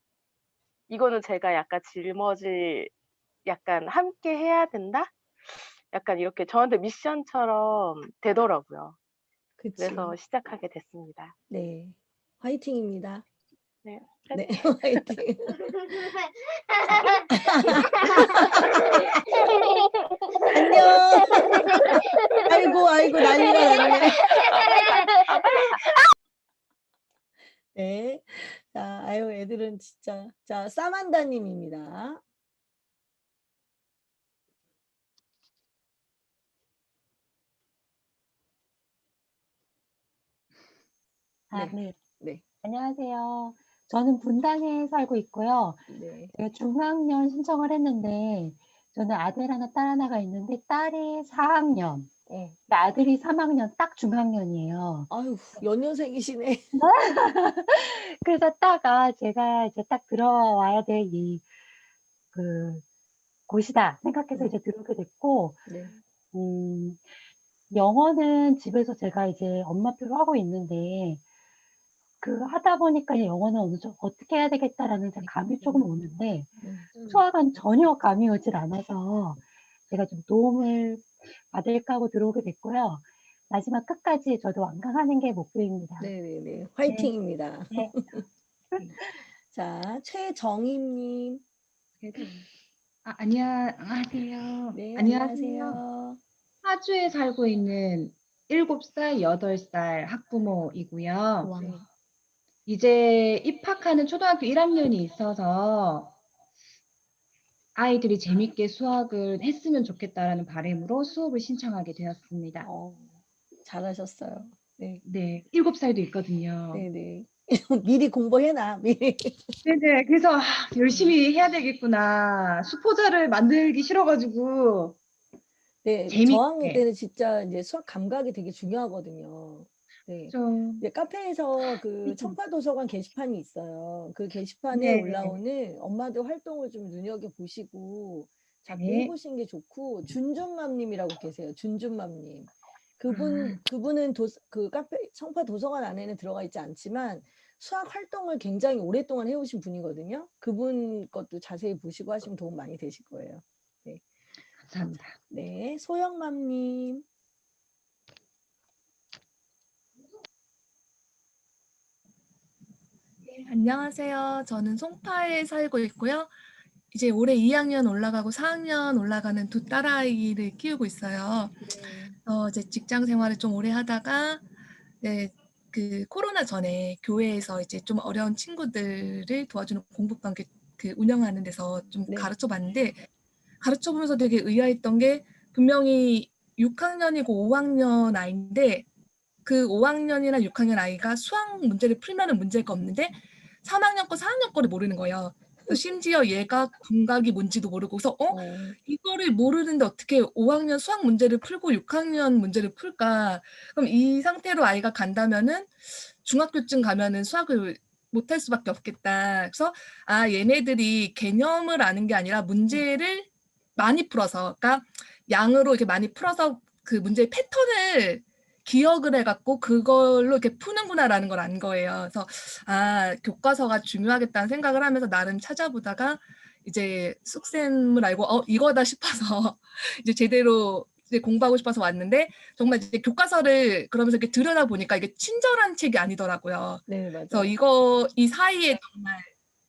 이거는 제가 약간 짊어질 약간 '함께 해야 된다.' 약간 이렇게 저한테 미션처럼 되더라고요. 그래서 그치. 시작하게 됐습니다. 네. 화이팅입니다. 네. 네. 파이팅. 화이팅. 자. 안녕. 아이고, 아이고 난리가 났네. 빨리 가. 빨리 가. 네. 자, 아유 애들은 진짜. 자, 사만다 님입니다. 네. 네. 네. 안녕하세요. 저는 분당에 살고 있고요. 네. 제가 중학년 신청을 했는데 저는 아들 하나, 딸 하나가 있는데 딸이 4학년, 아들이 3학년, 딱 중학년이에요. 아유, 연년생이시네. 그래서 제가 이제 딱 들어와야 될 그 곳이다 생각해서 이제 들어오게 됐고, 네. 영어는 집에서 제가 이제 엄마표로 하고 있는데, 하다 보니까 영어는 어떻게 해야 되겠다라는 감이 조금 오는데, 수학은 전혀 감이 오질 않아서 제가 좀 도움을 받을까 하고 들어오게 됐고요. 마지막 끝까지 저도 완강하는 게 목표입니다. 네네네. 화이팅입니다. 네. 자, 최정임 님. 안녕하세요. 네, 안녕하세요. 안녕하세요. 파주에 살고 있는 7살, 8살 학부모이고요. 와. 네. 이제 입학하는 초등학교 1학년이 있어서 아이들이 재밌게 수학을 했으면 좋겠다라는 바람으로 수업을 신청하게 되었습니다. 잘하셨어요. 네. 네, 7살도 있거든요. 네네. 미리 공부해놔, 미리. 네네, 그래서 열심히 해야 되겠구나. 수포자를 만들기 싫어가지고 네, 저학년 재밌게. 때는 진짜 이제 수학 감각이 되게 중요하거든요. 네. 좀, 이제 카페에서 그 청파도서관 게시판이 있어요. 그 게시판에 네, 올라오는 엄마들 활동을 좀 눈여겨보시고 자꾸 네. 해보시는 게 좋고, 준준맘님이라고 계세요. 준준맘님. 아, 그분은 그 카페, 청파도서관 안에는 들어가 있지 않지만 수학 활동을 굉장히 오랫동안 해오신 분이거든요. 그분 것도 자세히 보시고 하시면 도움 많이 되실 거예요. 네. 감사합니다. 네, 소영맘님. 안녕하세요. 저는 송파에 살고 있고요. 이제 올해 2학년 올라가고 4학년 올라가는 두 딸아이를 키우고 있어요. 이제 직장 생활을 좀 오래 하다가 네, 그 코로나 전에 교회에서 이제 좀 어려운 친구들을 도와주는 공부방 운영하는 데서 좀 네. 가르쳐 봤는데 가르쳐 보면서 되게 의아했던 게 분명히 6학년이고 5학년 아이인데 그 5학년이나 6학년 아이가 수학 문제를 풀면은 문제가 없는데 3학년 거, 4학년 거를 모르는 거예요. 심지어 얘가 감각이 뭔지도 모르고 그래서 이거를 모르는데 어떻게 5학년 수학 문제를 풀고 6학년 문제를 풀까? 그럼 이 상태로 아이가 간다면은 중학교쯤 가면은 수학을 못할 수밖에 없겠다. 그래서 얘네들이 개념을 아는 게 아니라 문제를 많이 풀어서, 그러니까 양으로 이렇게 많이 풀어서 그 문제의 패턴을 기억을 해갖고 그걸로 이렇게 푸는구나라는 걸 안 거예요. 그래서 교과서가 중요하겠다는 생각을 하면서 나름 찾아보다가 이제 쑥쌤을 알고 이거다 싶어서 이제 제대로 이제 공부하고 싶어서 왔는데 정말 이제 교과서를 그러면서 이렇게 들여다 보니까 이게 친절한 책이 아니더라고요. 네, 맞아요. 그래서 이 사이에 정말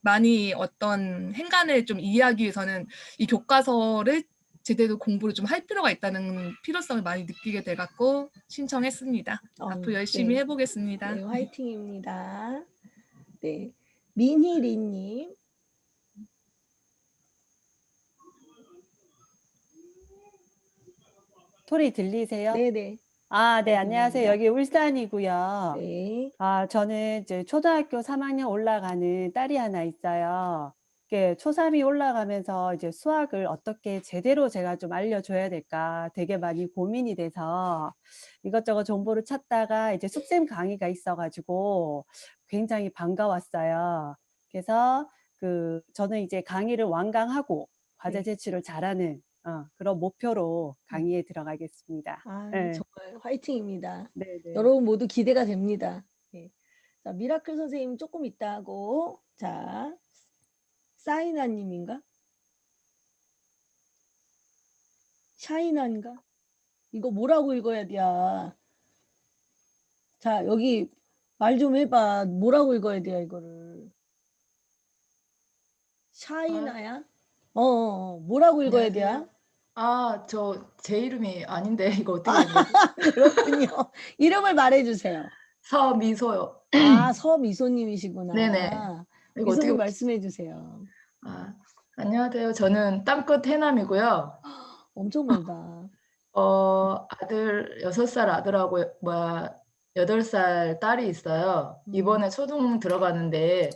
많이 어떤 행간을 좀 이해하기 위해서는 이 교과서를 제대로 공부를 좀 할 필요가 있다는 필요성을 많이 느끼게 돼갖고 신청했습니다. 앞으로 열심히 네. 해보겠습니다. 네, 화이팅입니다. 네, 민희리님. 소리 들리세요? 네네. 아, 네, 잘 안녕하세요. 들립니다. 여기 울산이고요. 네. 저는 이제 초등학교 3학년 올라가는 딸이 하나 있어요. 이게 초3이 올라가면서 이제 수학을 어떻게 제대로 제가 좀 알려줘야 될까 되게 많이 고민이 돼서 이것저것 정보를 찾다가 이제 숙쌤 강의가 있어가지고 굉장히 반가웠어요. 그래서 저는 이제 강의를 완강하고 과제 네. 제출을 잘하는 그런 목표로 강의에 들어가겠습니다. 네. 정말 화이팅입니다. 네네. 여러분 모두 기대가 됩니다. 네. 자, 미라클 선생님 조금 있다 하고, 자, 사이나님인가? 샤이나인가? 이거 뭐라고 읽어야 돼? 자, 여기 말 좀 해봐. 뭐라고 읽어야 돼, 이거를. 샤이나야? 뭐라고 읽어야 돼? 안녕하세요. 제 이름이 아닌데 이거 어떻게 해야 되지? 그렇군요. 이름을 말해주세요. 서미소요. 서미소님이시구나. 네네. 이거 미소님 어떻게 말씀해 주세요. 안녕하세요. 저는 땅끝 해남이고요. 엄청 멀다. 아들 6살 아들하고 8살 딸이 있어요. 이번에 초등 들어가는데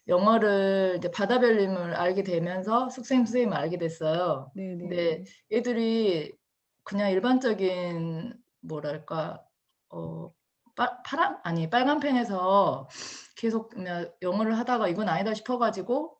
영어를 이제 바다별님을 알게 되면서 선생님을 알게 됐어요. 근데 네네. 애들이 그냥 일반적인 뭐랄까 빨간 펜에서 계속 그냥 영어를 하다가 이건 아니다 싶어가지고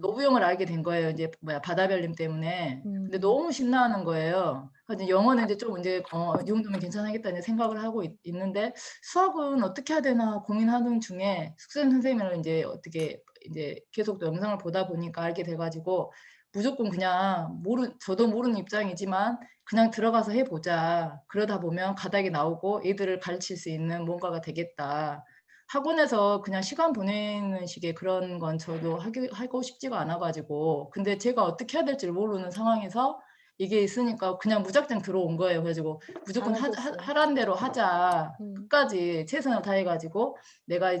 노부영을 알게 된 거예요. 이제 바다별님 때문에. 근데 너무 신나하는 거예요. 그래서 영어는 이제 좀 이제 이 정도면 괜찮겠다는 생각을 하고 있는데 수학은 어떻게 해야 되나 고민하는 중에 숙생 선생님을 이제 어떻게 이제 계속 또 영상을 보다 보니까 알게 돼가지고 무조건 그냥 저도 모르는 입장이지만 그냥 들어가서 해보자. 그러다 보면 가닥이 나오고 애들을 가르칠 수 있는 뭔가가 되겠다. 학원에서 그냥 시간 보내는 식의 그런 건 저도 하고 싶지가 않아가지고 근데 제가 어떻게 해야 될지 모르는 상황에서 이게 있으니까 그냥 무작정 들어온 거예요. 그래가지고 무조건 하란 대로 하자. 끝까지 최선을 다해가지고 내가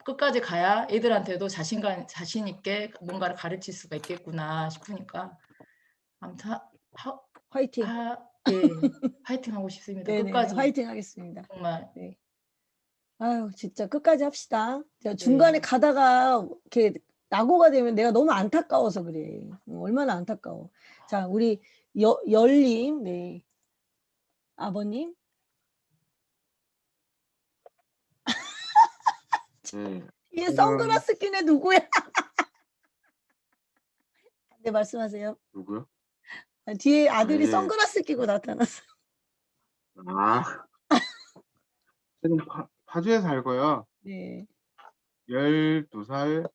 끝까지 가야 애들한테도 자신 있게 뭔가를 가르칠 수가 있겠구나 싶으니까 아무튼 화이팅. 예, 화이팅 하고 싶습니다. 네네. 끝까지 화이팅 하겠습니다. 정말. 네. 아유, 진짜 끝까지 합시다. 제가 중간에 가다가 이렇게 낙오가 되면 내가 너무 안타까워서 그래. 얼마나 안타까워. 자, 우리 열님, 네. 아버님. 뒤에 선글라스 낀 애 누구야? 네, 말씀하세요. 누구요? 뒤에 아들이 선글라스 끼고 나타났어. 저는 파주에 살고요. 네. 12살,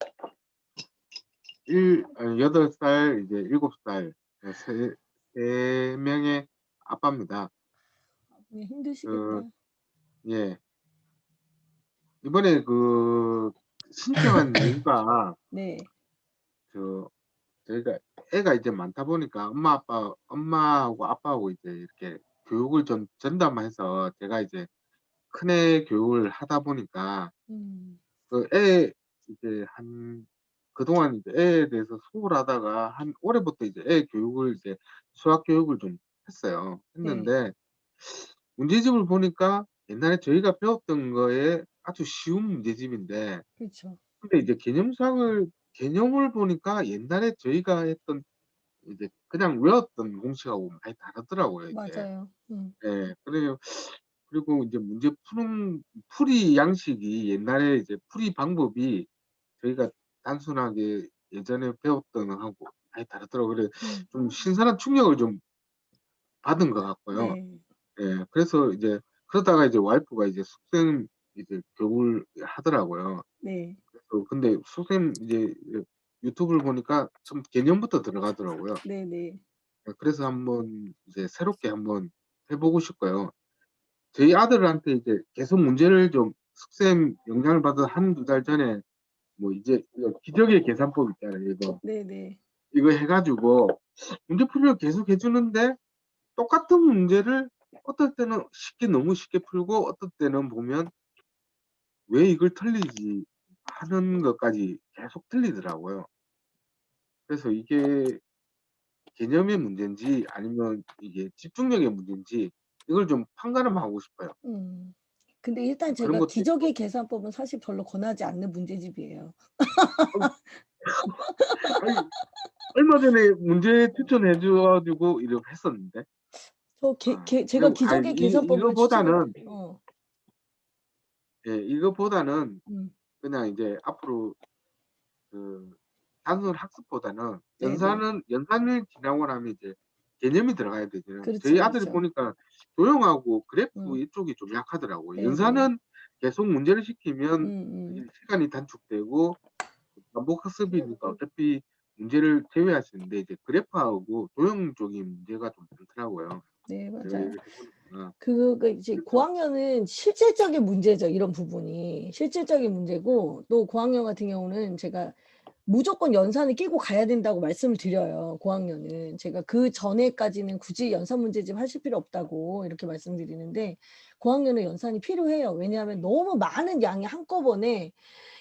8살, 이제 7살, 세 명의 아빠입니다. 네, 힘드시겠다. 예. 이번에 신청한 이유가 네. 저희가 애가 이제 많다 보니까 엄마하고 아빠하고 이제 이렇게 교육을 좀 전담해서 제가 이제 큰애 교육을 하다 보니까 이제 그동안 이제 애에 대해서 수고하다가 올해부터 이제 애 교육을 이제 수학 교육을 좀 했어요. 했는데 문제집을 보니까 옛날에 저희가 배웠던 거에 아주 쉬운 문제집인데 그렇죠. 근데 이제 개념을 보니까 옛날에 저희가 했던 이제 그냥 외웠던 공식하고 많이 다르더라고요. 이게. 맞아요. 예, 그리고 이제 문제 풀이 양식이 옛날에 이제 풀이 방법이 저희가 단순하게 예전에 배웠던 거하고 많이 다르더라고요. 그래서 좀 신선한 충격을 좀 받은 것 같고요. 네. 예, 그래서 이제 그러다가 이제 와이프가 이제 숙생 이제 교육을 하더라고요. 네. 근데 숙생 이제 유튜브를 보니까 좀 개념부터 들어가더라고요. 네네. 그래서 한번 이제 새롭게 한번 해보고 싶고요. 저희 아들한테 이제 계속 문제를 좀 숙쌤 영향을 받아 한두 달 전에 이제 이거 기적의 계산법 있잖아요. 이거 네네. 이거 해가지고 문제 풀이를 계속 해주는데 똑같은 문제를 어떨 때는 너무 쉽게 풀고 어떨 때는 보면 왜 이걸 틀리지 하는 것까지 계속 틀리더라고요. 그래서 이게 개념의 문제인지 아니면 이게 집중력의 문제인지 이걸 좀 판가름 하고 싶어요. 근데 일단 그런 제가 것도 기저귀 계산법은 사실 별로 권하지 않는 문제집이에요. 아니, 얼마 전에 문제 추천해 줘가지고 이렇게 했었는데. 제가 그리고 기저귀 계산법을 이거보다는 추천을 이거보다는 음. 그냥 이제 앞으로 그 단순 학습보다는 네네. 연산을 지나고 나면 이제 개념이 들어가야 되잖아요. 그렇죠, 저희 아들이 그렇죠. 보니까 도형하고 그래프 음. 이쪽이 좀 약하더라고요. 네네. 연산은 계속 문제를 시키면 이게 시간이 단축되고 반복 학습이니까 어차피 문제를 제외할 수 있는데 이제 그래프하고 도형 쪽이 문제가 좀 많더라고요. 네, 제가 맞아요. 얘기를 해보니까. 그거 이제 그래서 고학년은 실질적인 문제죠. 이런 부분이 실질적인 문제고, 또 고학년 같은 경우는 제가 무조건 연산을 끼고 가야 된다고 말씀을 드려요. 고학년은 제가 그 전에까지는 굳이 연산 문제집 하실 필요 없다고 이렇게 말씀드리는데, 고학년은 연산이 필요해요. 왜냐하면 너무 많은 양이 한꺼번에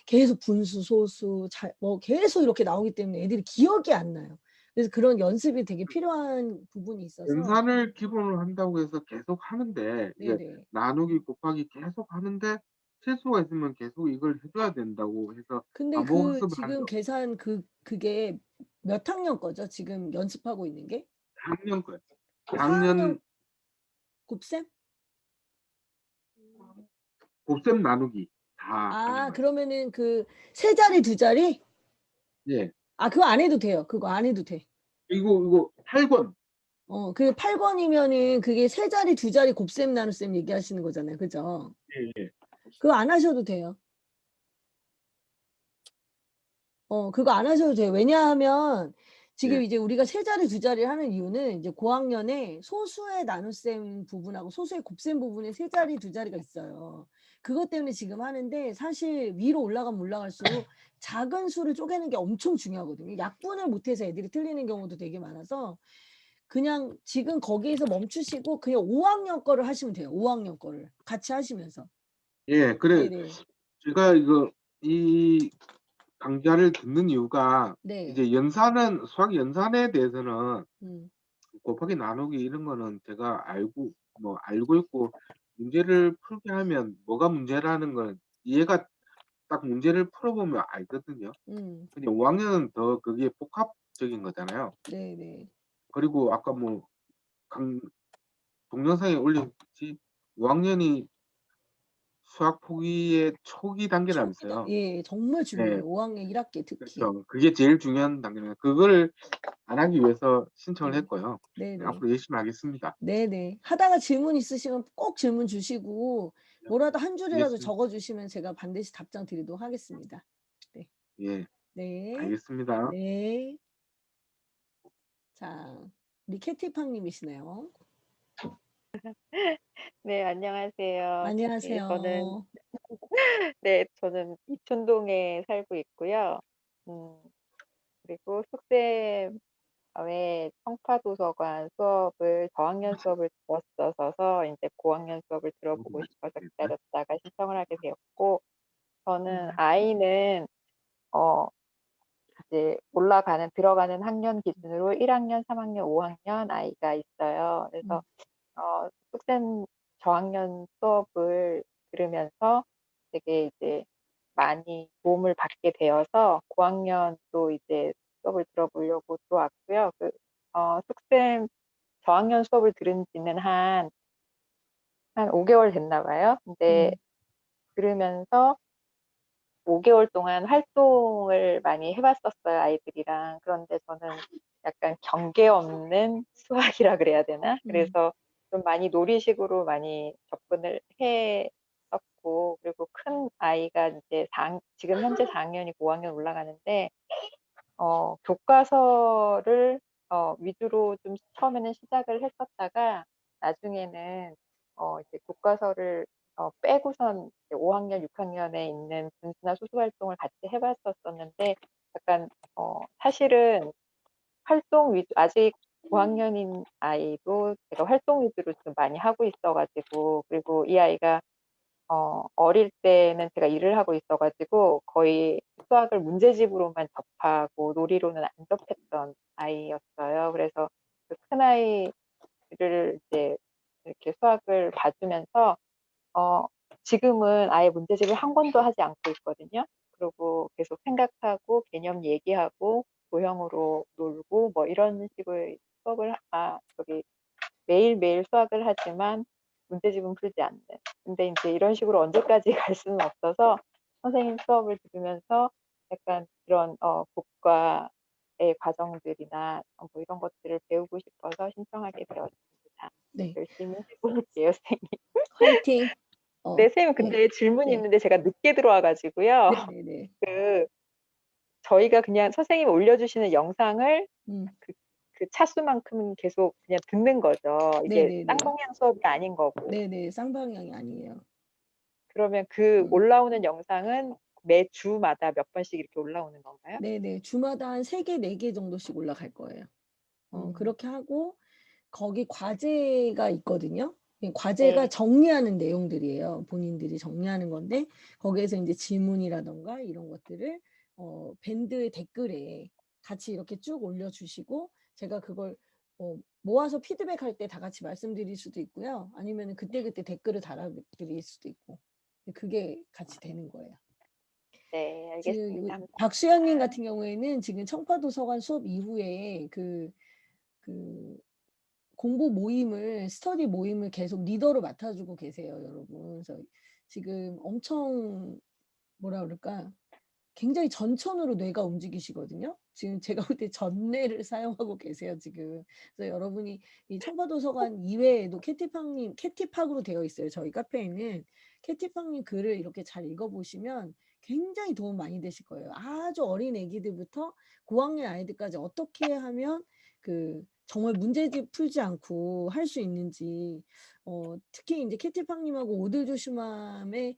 계속 분수, 소수, 뭐 계속 이렇게 나오기 때문에 애들이 기억이 안 나요. 그래서 그런 연습이 되게 필요한 부분이 있어서. 연산을 기본으로 한다고 해서 계속 하는데 이제 네네. 나누기 곱하기 계속 하는데 실수가 있으면 계속 이걸 해줘야 된다고 해서 근데 반복 그 학습을 지금 한다고. 계산 그게 몇 학년 거죠? 지금 연습하고 있는 게? 작년 거예요. 4학년 작년 곱셈? 곱셈 나누기 다 하는 거예요. 그러면은 그 세 자리, 두 자리? 예. 그거 안 해도 돼요. 그거 안 해도 돼. 이거 8권. 그 8권이면은 그게 세 자리, 두 자리 곱셈 나눗셈 얘기하시는 거잖아요. 그죠? 예. 그거 안 하셔도 돼요. 그거 안 하셔도 돼요. 왜냐하면 지금 예. 이제 우리가 세 자리, 두 자리를 하는 이유는 이제 고학년에 소수의 나눗셈 부분하고 소수의 곱셈 부분에 세 자리, 두 자리가 있어요. 그것 때문에 지금 하는데 사실 위로 올라가면 올라갈수록 작은 수를 쪼개는 게 엄청 중요하거든요. 약분을 못해서 애들이 틀리는 경우도 되게 많아서 그냥 지금 거기에서 멈추시고 그냥 5학년 거를 하시면 돼요. 5학년 거를 같이 하시면서. 예. 그래 네네. 제가 이 강좌를 듣는 이유가 네. 이제 수학 연산에 대해서는 음. 곱하기 나누기 이런 거는 제가 알고 있고 문제를 풀게 하면 뭐가 문제라는 건 이해가 딱 문제를 풀어보면 알거든요. 근데 5학년은 더 그게 복합적인 거잖아요. 네네. 그리고 아까 동영상에 올렸듯이 5학년이 수학 포기의 초기 단계라면서요. 예, 정말 중요해요. 네. 5학년 1학기 특히. 그렇죠. 그게 제일 중요한 단계입니다. 그걸 안 하기 위해서 신청을 네. 했고요. 네네. 앞으로 열심히 하겠습니다. 네네. 하다가 질문 있으시면 꼭 질문 주시고 뭐라도 한 줄이라도 알겠습니다. 적어주시면 제가 반드시 답장 드리도록 하겠습니다. 네. 예, 네. 알겠습니다. 네. 자, 우리 캐티팡님이시네요. 네, 안녕하세요. 안녕하세요. 저는 이촌동에 살고 있고요. 그리고 숙제에 청파도서관 수업을 저학년 수업을 들었어서 이제 고학년 수업을 들어보고 싶어서 기다렸다가 신청을 하게 되었고, 저는 아이는 이제 들어가는 학년 기준으로 1학년, 3학년, 5학년 아이가 있어요. 그래서 숙제 저학년 수업을 들으면서 되게 이제 많이 도움을 받게 되어서 고학년도 이제 수업을 들어보려고 들어왔고요. 숙제 저학년 수업을 들은 지는 한 5개월 됐나 봐요. 근데 들으면서 5개월 동안 활동을 많이 해봤었어요, 아이들이랑. 그런데 저는 약간 경계 없는 수학이라 그래야 되나? 그래서 좀 많이 놀이식으로 많이 접근을 했었고, 그리고 큰 아이가 이제 지금 현재 4학년이고 5학년 올라가는데, 교과서를 위주로 좀 처음에는 시작을 했었다가, 나중에는 이제 교과서를 빼고선 5학년, 6학년에 있는 분수나 수수 활동을 같이 해봤었었는데, 약간 사실은 활동 위주, 아직 5학년인 아이도 제가 활동 위주로 좀 많이 하고 있어가지고, 그리고 이 아이가 어릴 때는 제가 일을 하고 있어가지고 거의 수학을 문제집으로만 접하고 놀이로는 안 접했던 아이였어요. 그래서 그 큰아이를 이제 이렇게 수학을 봐주면서 지금은 아예 문제집을 한 권도 하지 않고 있거든요. 그리고 계속 생각하고 개념 얘기하고 도형으로 놀고 뭐 이런 식의 수업을 매일매일 수학을 하지만 문제집은 풀지 않는. 근데 이제 이런 식으로 언제까지 갈 수는 없어서 선생님 수업을 들으면서 약간 그런 국가의 과정들이나 뭐 이런 것들을 배우고 싶어서 신청하게 되었습니다. 네. 열심히 해볼게요, 선생님. 화이팅. 네, 선생님, 근데 질문이 있는데 제가 늦게 들어와가지고요. 네네네. 저희가 그냥 선생님이 올려주시는 영상을 그 차수만큼 계속 그냥 듣는 거죠. 이게 네네네. 쌍방향 수업이 아닌 거고. 네네, 쌍방향이 아니에요. 그러면 그 올라오는 영상은 매 주마다 몇 번씩 이렇게 올라오는 건가요? 네네, 주마다 한 3개, 4개 정도씩 올라갈 거예요. 그렇게 하고 거기 과제가 있거든요. 과제가 네. 정리하는 내용들이에요. 본인들이 정리하는 건데 거기에서 이제 질문이라던가 이런 것들을 밴드의 댓글에 같이 이렇게 쭉 올려주시고 제가 그걸 모아서 피드백할 때 다 같이 말씀드릴 수도 있고요. 아니면 그때그때 댓글을 달아드릴 수도 있고 그게 같이 되는 거예요. 네, 지금 알겠습니다. 박수현님 같은 경우에는 지금 청파도서관 수업 이후에 그 공부 모임을, 스터디 모임을 계속 리더로 맡아주고 계세요, 여러분. 그래서 지금 엄청 뭐라 그럴까, 굉장히 전천후로 뇌가 움직이시거든요. 지금 제가 볼 때 전뇌를 사용하고 계세요, 지금. 그래서 여러분이 이 청파도서관 이외에도 캐티팍으로 되어 있어요. 저희 카페에는 캐티팍님 글을 이렇게 잘 읽어보시면 굉장히 도움 많이 되실 거예요. 아주 어린 애기들부터 고학년 아이들까지 어떻게 하면 정말 문제집 풀지 않고 할 수 있는지, 특히 이제 캐티팍님하고 오들조슈맘의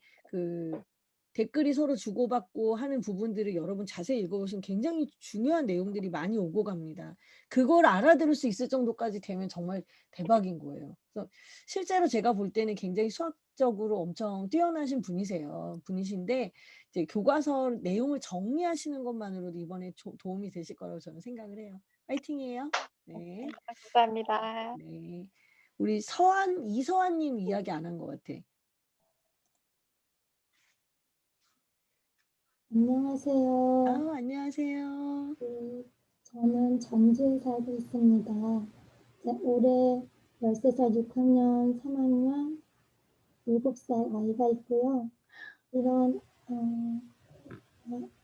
댓글이 서로 주고받고 하는 부분들을 여러분 자세히 읽어보시면 굉장히 중요한 내용들이 많이 오고 갑니다. 그걸 알아들을 수 있을 정도까지 되면 정말 대박인 거예요. 그래서 실제로 제가 볼 때는 굉장히 수학적으로 엄청 뛰어나신 분이신데 이제 교과서 내용을 정리하시는 것만으로도 이번에 도움이 되실 거라고 저는 생각을 해요. 파이팅이에요. 네. 감사합니다. 네. 우리 이서환님 이야기 안 한 것 같아. 안녕하세요. 안녕하세요. 저는 전주에 살고 있습니다. 올해 13살 6학년, 3학년, 7살 아이가 있고요. 이런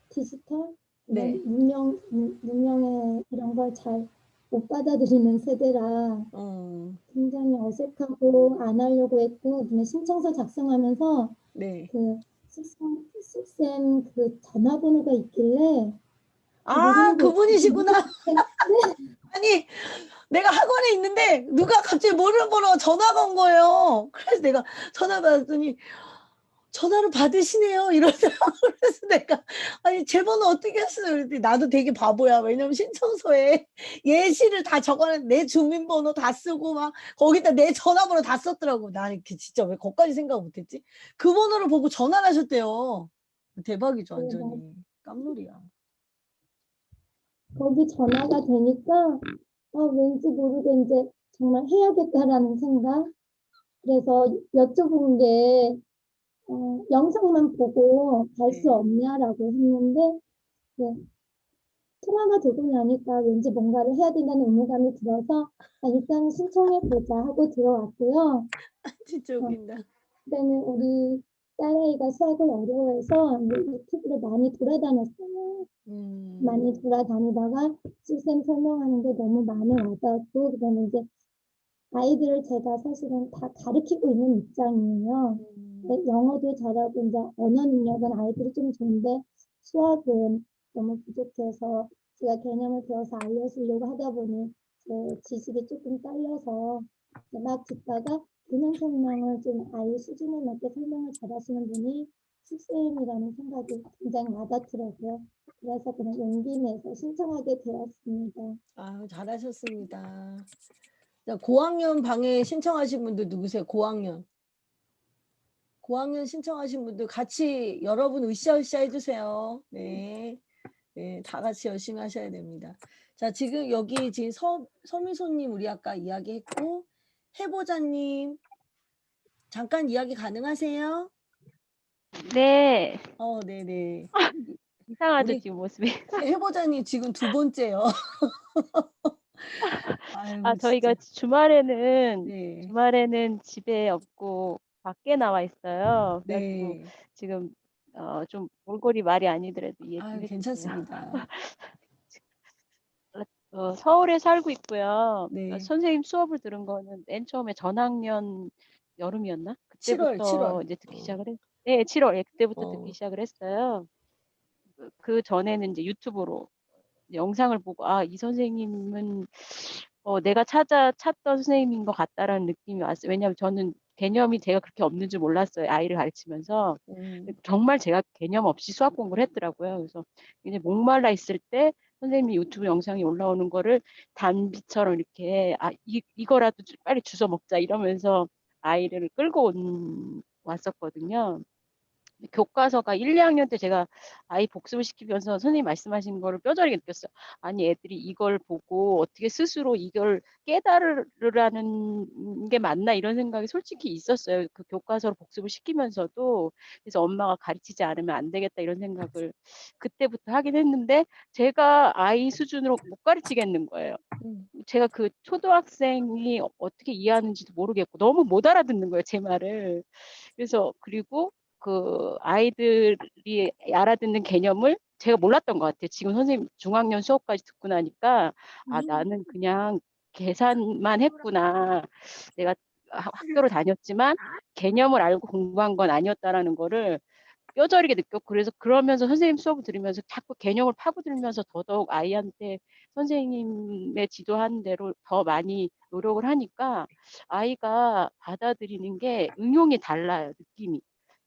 디지털, 이런 문명의 이런 걸 잘 못 받아들이는 세대라 굉장히 어색하고 안 하려고 했고, 신청서 작성하면서 쑥쌤 전화번호가 있길래 그분이시구나. 아니 내가 학원에 있는데 누가 갑자기 모르는 번호가 전화가 온 거예요. 그래서 내가 전화 받았더니 전화를 받으시네요 이러더라고. 그래서 내가 아니 제 번호 어떻게 했어요? 그랬더니 나도 되게 바보야. 왜냐면 신청서에 예시를 다 적어낸 내 주민번호 다 쓰고 막 거기다 내 전화번호 다 썼더라고. 나 진짜 왜 거기까지 생각 못했지? 그 번호를 보고 전화를 하셨대요. 대박이죠, 완전히. 깜놀이야. 거기 전화가 되니까 왠지 모르게 이제 정말 해야겠다라는 생각. 그래서 여쭤본 게 영상만 보고 갈 수 없냐라고 했는데 통화가 되고 나니까 왠지 뭔가를 해야 된다는 의무감이 들어서 일단 신청해보자 하고 들어왔고요. 진짜 웃긴다. 그다음에 우리 딸아이가 수학을 어려워해서 유튜브를 많이 돌아다녔어요. 많이 돌아다니다가 쌤 설명하는 게 너무 마음에 와닿았고, 그다음에 이제 아이들을 제가 사실은 다 가르치고 있는 입장이에요. 영어도 잘하고 이제 언어 능력은 아이들이 좀 좋은데 수학은 너무 부족해서 제가 개념을 배워서 알려주려고 하다 보니 제 지식이 조금 딸려서 막 듣다가 그냥 설명을 좀 아이 수준에 맞게 설명을 잘하시는 분이 쑥쌤이라는 생각이 굉장히 와닿더라고요. 그래서 그냥 용기 내서 신청하게 되었습니다. 잘하셨습니다. 고학년 방에 신청하신 분들 누구세요? 고학년 고학년 신청하신 분들 같이 여러분 으쌰으쌰 해주세요. 네. 네, 다 같이 열심히 하셔야 됩니다. 자, 지금 여기 지금 서미소님 우리 아까 이야기했고, 해보자님 잠깐 이야기 가능하세요? 네. 네네. 이상하죠, 우리 지금 모습이. 해보자님 지금 두 번째요. 아유, 저희가 진짜. 주말에는 네. 집에 없고 밖에 나와 있어요. 그래가지고 네. 지금 좀 몰골이 말이 아니더라도 이해 좀 아유, 해주세요. 괜찮습니다. 서울에 살고 있고요. 네. 선생님 수업을 들은 거는 맨 처음에 전학년 여름이었나? 7월. 그때부터 이제 듣기 시작을 네, 7월. 예, 그때부터 듣기 어. 시작을 했어요. 그 전에는 이제 유튜브로 영상을 보고 이 선생님은 내가 찾던 선생님인 것 같다라는 느낌이 왔어요. 왜냐하면 저는 개념이 제가 그렇게 없는 줄 몰랐어요. 아이를 가르치면서. 정말 제가 개념 없이 수학 공부를 했더라고요. 그래서 이제 목말라 있을 때 선생님이 유튜브 영상이 올라오는 거를 단비처럼 이렇게 이거라도 빨리 주워 먹자 이러면서 아이를 끌고 왔었거든요. 교과서가 1, 2학년 때 제가 아이 복습을 시키면서 선생님 말씀하신 거를 뼈저리게 느꼈어요. 아니 애들이 이걸 보고 어떻게 스스로 이걸 깨달으라는 게 맞나 이런 생각이 솔직히 있었어요. 그 교과서로 복습을 시키면서도. 그래서 엄마가 가르치지 않으면 안 되겠다 이런 생각을 그때부터 하긴 했는데 제가 아이 수준으로 못 가르치겠는 거예요. 제가 그 초등학생이 어떻게 이해하는지도 모르겠고 너무 못 알아듣는 거예요, 제 말을. 그래서 그리고 그 아이들이 알아듣는 개념을 제가 몰랐던 것 같아요. 지금 선생님 중학년 수업까지 듣고 나니까 나는 그냥 계산만 했구나. 내가 학교를 다녔지만 개념을 알고 공부한 건 아니었다라는 거를 뼈저리게 느꼈고 그래서 그러면서 선생님 수업을 들으면서 자꾸 개념을 파고들면서 더더욱 아이한테 선생님의 지도한 대로 더 많이 노력을 하니까 아이가 받아들이는 게 응용이 달라요, 느낌이.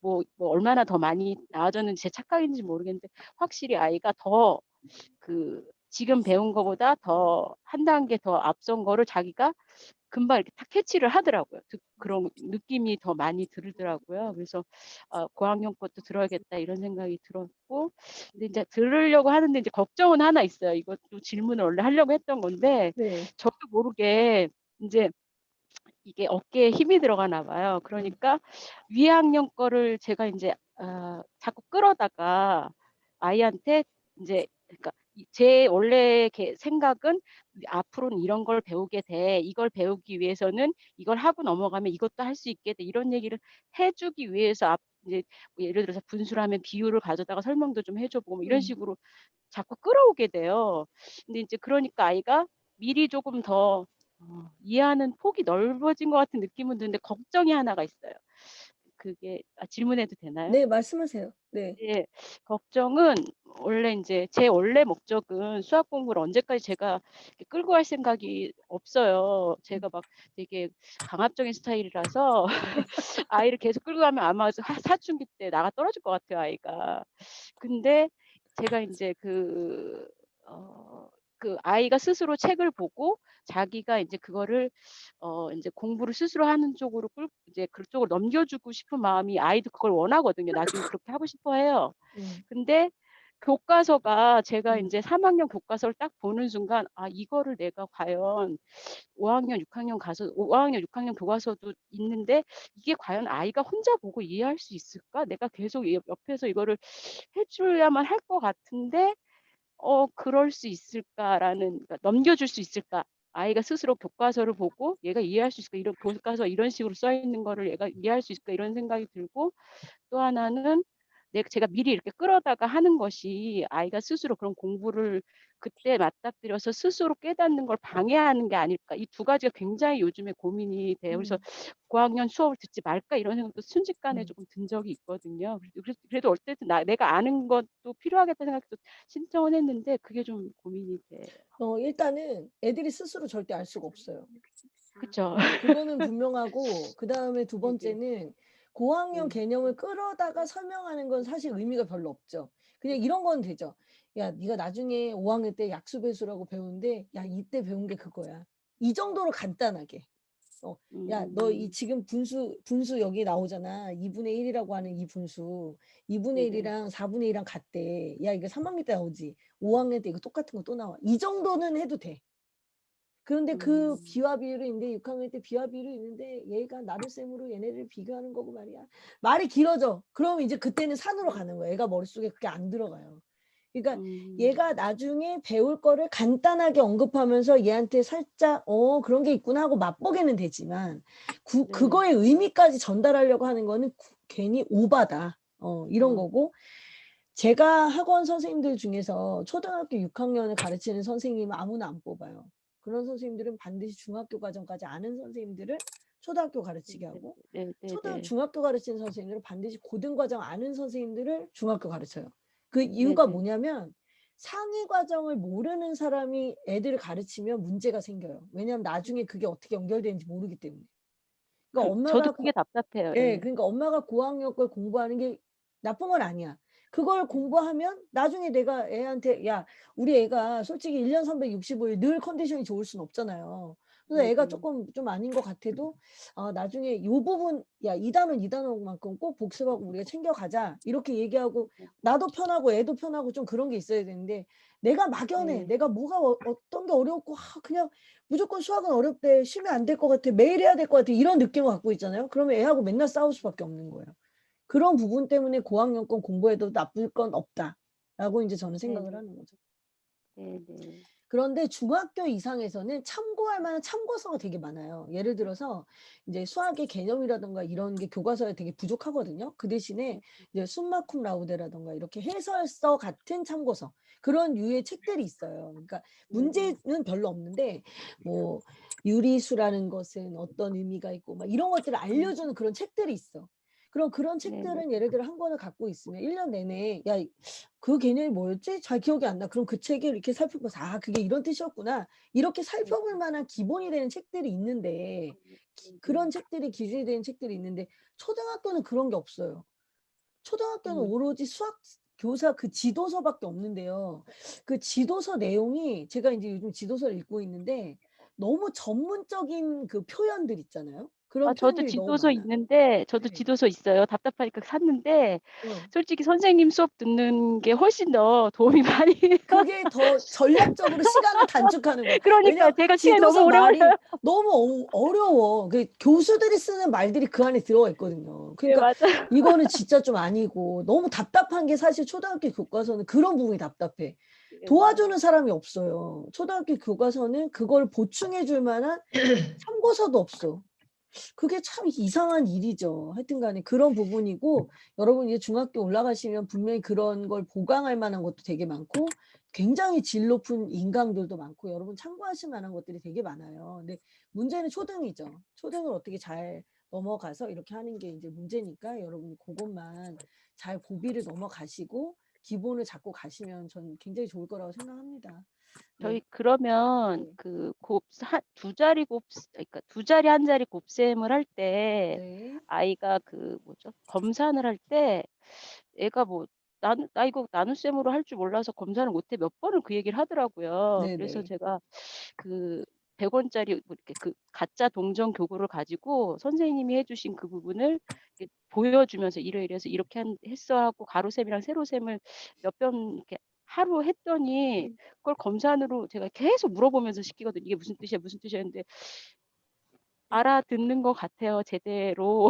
뭐 얼마나 더 많이 나아졌는지 제 착각인지 모르겠는데 확실히 아이가 더 지금 배운 거보다 더 한 단계 더 앞선 거를 자기가 금방 이렇게 딱 캐치를 하더라고요. 그런 느낌이 더 많이 들더라고요. 그래서 고학년 것도 들어야겠다 이런 생각이 들었고 근데 이제 들으려고 하는데 이제 걱정은 하나 있어요. 이것도 질문을 원래 하려고 했던 건데 저도 모르게 이제 이게 어깨에 힘이 들어가나 봐요. 그러니까 위학년 거를 제가 이제 자꾸 끌어다가 아이한테 이제 그러니까 제 원래 생각은 앞으로는 이런 걸 배우게 돼. 이걸 배우기 위해서는 이걸 하고 넘어가면 이것도 할 수 있게 돼. 이런 얘기를 해주기 위해서 이제 예를 들어서 분수를 하면 비율을 가져다가 설명도 좀 해줘보고 뭐 이런 식으로 자꾸 끌어오게 돼요. 근데 이제 그러니까 아이가 미리 조금 더 이해하는 폭이 넓어진 것 같은 느낌은 드는데 걱정이 하나가 있어요. 그게 질문해도 되나요? 네, 말씀하세요. 네. 네, 걱정은 원래 이제 제 원래 목적은 수학 공부를 언제까지 제가 이렇게 끌고 갈 생각이 없어요. 제가 막 되게 강압적인 스타일이라서 아이를 계속 끌고 가면 아마 사춘기 때 나가 떨어질 것 같아요, 아이가. 근데 제가 이제 그 아이가 스스로 책을 보고 자기가 이제 그거를 이제 공부를 스스로 하는 쪽으로 이제 그쪽으로 넘겨주고 싶은 마음이 아이도 그걸 원하거든요. 나중에 그렇게 하고 싶어 해요. 근데 교과서가 제가 이제 3학년 교과서를 딱 보는 순간 이거를 내가 과연 5학년, 6학년 가서 5학년, 6학년 교과서도 있는데 이게 과연 아이가 혼자 보고 이해할 수 있을까? 내가 계속 옆에서 이거를 해줘야만 할 것 같은데 그럴 수 있을까라는 그러니까 넘겨줄 수 있을까? 아이가 스스로 교과서를 보고 얘가 이해할 수 있을까? 이런 교과서 이런 식으로 써 있는 거를 얘가 이해할 수 있을까? 이런 생각이 들고 또 하나는 제가 미리 이렇게 끌어다가 하는 것이 아이가 스스로 그런 공부를 그때 맞닥뜨려서 스스로 깨닫는 걸 방해하는 게 아닐까. 이 두 가지가 굉장히 요즘에 고민이 돼요. 그래서 고학년 수업을 듣지 말까 이런 생각도 순식간에 조금 든 적이 있거든요. 그래도 어쨌든 내가 아는 것도 필요하겠다 생각해서 신청을 했는데 그게 좀 고민이 돼요. 일단은 애들이 스스로 절대 알 수가 없어요. 그쵸. 그거는 분명하고 그다음에 두 번째는 고학년 개념을 끌어다가 설명하는 건 사실 의미가 별로 없죠. 그냥 이런 건 되죠. 야, 네가 나중에 5학년 때 약수배수라고 배우는데 야, 이때 배운 게 그거야. 이 정도로 간단하게. 야, 너 이 지금 분수 여기 나오잖아. 2분의 1이라고 하는 이 분수. 2분의 1이랑 4분의 1이랑 같대. 야, 이거 3학년 때 나오지. 5학년 때 이거 똑같은 거 또 나와. 이 정도는 해도 돼. 그런데 그 비와 비율이 있는데 6학년 때 비와 비율이 있는데 얘가 나눗셈으로 얘네를 비교하는 거고 말이야. 말이 길어져. 그럼 이제 그때는 산으로 가는 거야. 얘가 머릿속에 그게 안 들어가요. 그러니까 얘가 나중에 배울 거를 간단하게 언급하면서 얘한테 살짝 그런 게 있구나 하고 맛보게는 되지만 그거의 의미까지 전달하려고 하는 거는 괜히 오바다. 이런 거고 제가 학원 선생님들 중에서 초등학교 6학년을 가르치는 선생님은 아무나 안 뽑아요. 그런 선생님들은 반드시 중학교 과정까지 아는 선생님들을 초등학교 가르치게 하고 중학교 가르치는 선생님들은 반드시 고등 과정 아는 선생님들을 중학교 가르쳐요. 그 이유가 뭐냐면 상위 과정을 모르는 사람이 애들을 가르치면 문제가 생겨요. 왜냐하면 나중에 그게 어떻게 연결되는지 모르기 때문에. 그러니까 저도 그게 답답해요. 예, 그러니까 엄마가 고학년 걸 공부하는 게 나쁜 건 아니야. 그걸 공부하면 나중에 내가 애한테 야, 우리 애가 솔직히 1년 365일 늘 컨디션이 좋을 순 없잖아요. 그래서 애가 조금 좀 아닌 것 같아도 나중에 이 부분 야, 이 단어만큼 꼭 복습하고 우리가 챙겨가자 이렇게 얘기하고 나도 편하고 애도 편하고 좀 그런 게 있어야 되는데 내가 막연해. 내가 뭐가 어떤 게 어렵고 그냥 무조건 수학은 어렵대. 쉬면 안 될 것 같아. 매일 해야 될 것 같아. 이런 느낌을 갖고 있잖아요. 그러면 애하고 맨날 싸울 수밖에 없는 거예요. 그런 부분 때문에 고학년 건 공부해도 나쁠 건 없다라고 이제 저는 생각을 하는 거죠. 그런데 중학교 이상에서는 참고할 만한 참고서가 되게 많아요. 예를 들어서 이제 수학의 개념이라든가 이런 게 교과서에 되게 부족하거든요. 그 대신에 이제 숨마쿰 라우데라든가 이렇게 해설서 같은 참고서 그런 유의 책들이 있어요. 그러니까 문제는 별로 없는데 뭐 유리수라는 것은 어떤 의미가 있고 막 이런 것들을 알려주는 그런 책들이 있어. 그럼 그런 책들은 예를 들어 한 권을 갖고 있으면 1년 내내 야, 그 개념이 뭐였지? 잘 기억이 안 나. 그럼 그 책을 이렇게 살펴봐서 그게 이런 뜻이었구나. 이렇게 살펴볼 만한 기본이 되는 책들이 있는데 그런 책들이 기준이 되는 책들이 있는데 초등학교는 그런 게 없어요. 초등학교는 오로지 수학 교사 그 지도서밖에 없는데요. 그 지도서 내용이 제가 이제 요즘 지도서를 읽고 있는데 너무 전문적인 그 표현들 있잖아요. 그런 저도 표현들이 너무 지도서 많아. 있는데 저도 지도서 있어요. 답답하니까 샀는데 솔직히 선생님 수업 듣는 게 훨씬 더 도움이 많이 그게 더 전략적으로 시간을 단축하는 거야. 그러니까 왜냐면 제가 시간이 너무 지도서 오래 말이 걸려요. 너무 어려워. 교수들이 쓰는 말들이 그 안에 들어가 있거든요. 네, 그러니까 맞아요. 이거는 진짜 좀 아니고 너무 답답한 게 사실 초등학교 교과서는 그런 부분이 답답해. 도와주는 사람이 없어요. 초등학교 교과서는 그걸 보충해 줄 만한 참고서도 없어. 그게 참 이상한 일이죠. 하여튼 간에 그런 부분이고 여러분 이제 중학교 올라가시면 분명히 그런 걸 보강할 만한 것도 되게 많고 굉장히 질 높은 인강들도 많고 여러분 참고하실 만한 것들이 되게 많아요. 근데 문제는 초등이죠. 초등을 어떻게 잘 넘어가서 이렇게 하는 게 이제 문제니까 여러분 그것만 잘 고비를 넘어가시고 기본을 잡고 가시면 저는 굉장히 좋을 거라고 생각합니다. 저희 그러면 두 자리 그러니까 두 자리 한 자리 곱셈을 할 때 아이가 검산을 할 때 애가 나 이거 나눗셈으로 할 줄 몰라서 검산을 못해 몇 번을 그 얘기를 하더라고요. 그래서 제가 100원짜리 이렇게 그 가짜 동전 교구를 가지고 선생님이 해주신 그 부분을 이렇게 보여주면서 이래서 이렇게 했어 하고 가로셈이랑 세로셈을 몇 번 이렇게 하루 했더니 그걸 검산으로 제가 계속 물어보면서 시키거든요. 이게 무슨 뜻이야, 무슨 뜻이야 했는데 알아듣는 것 같아요, 제대로.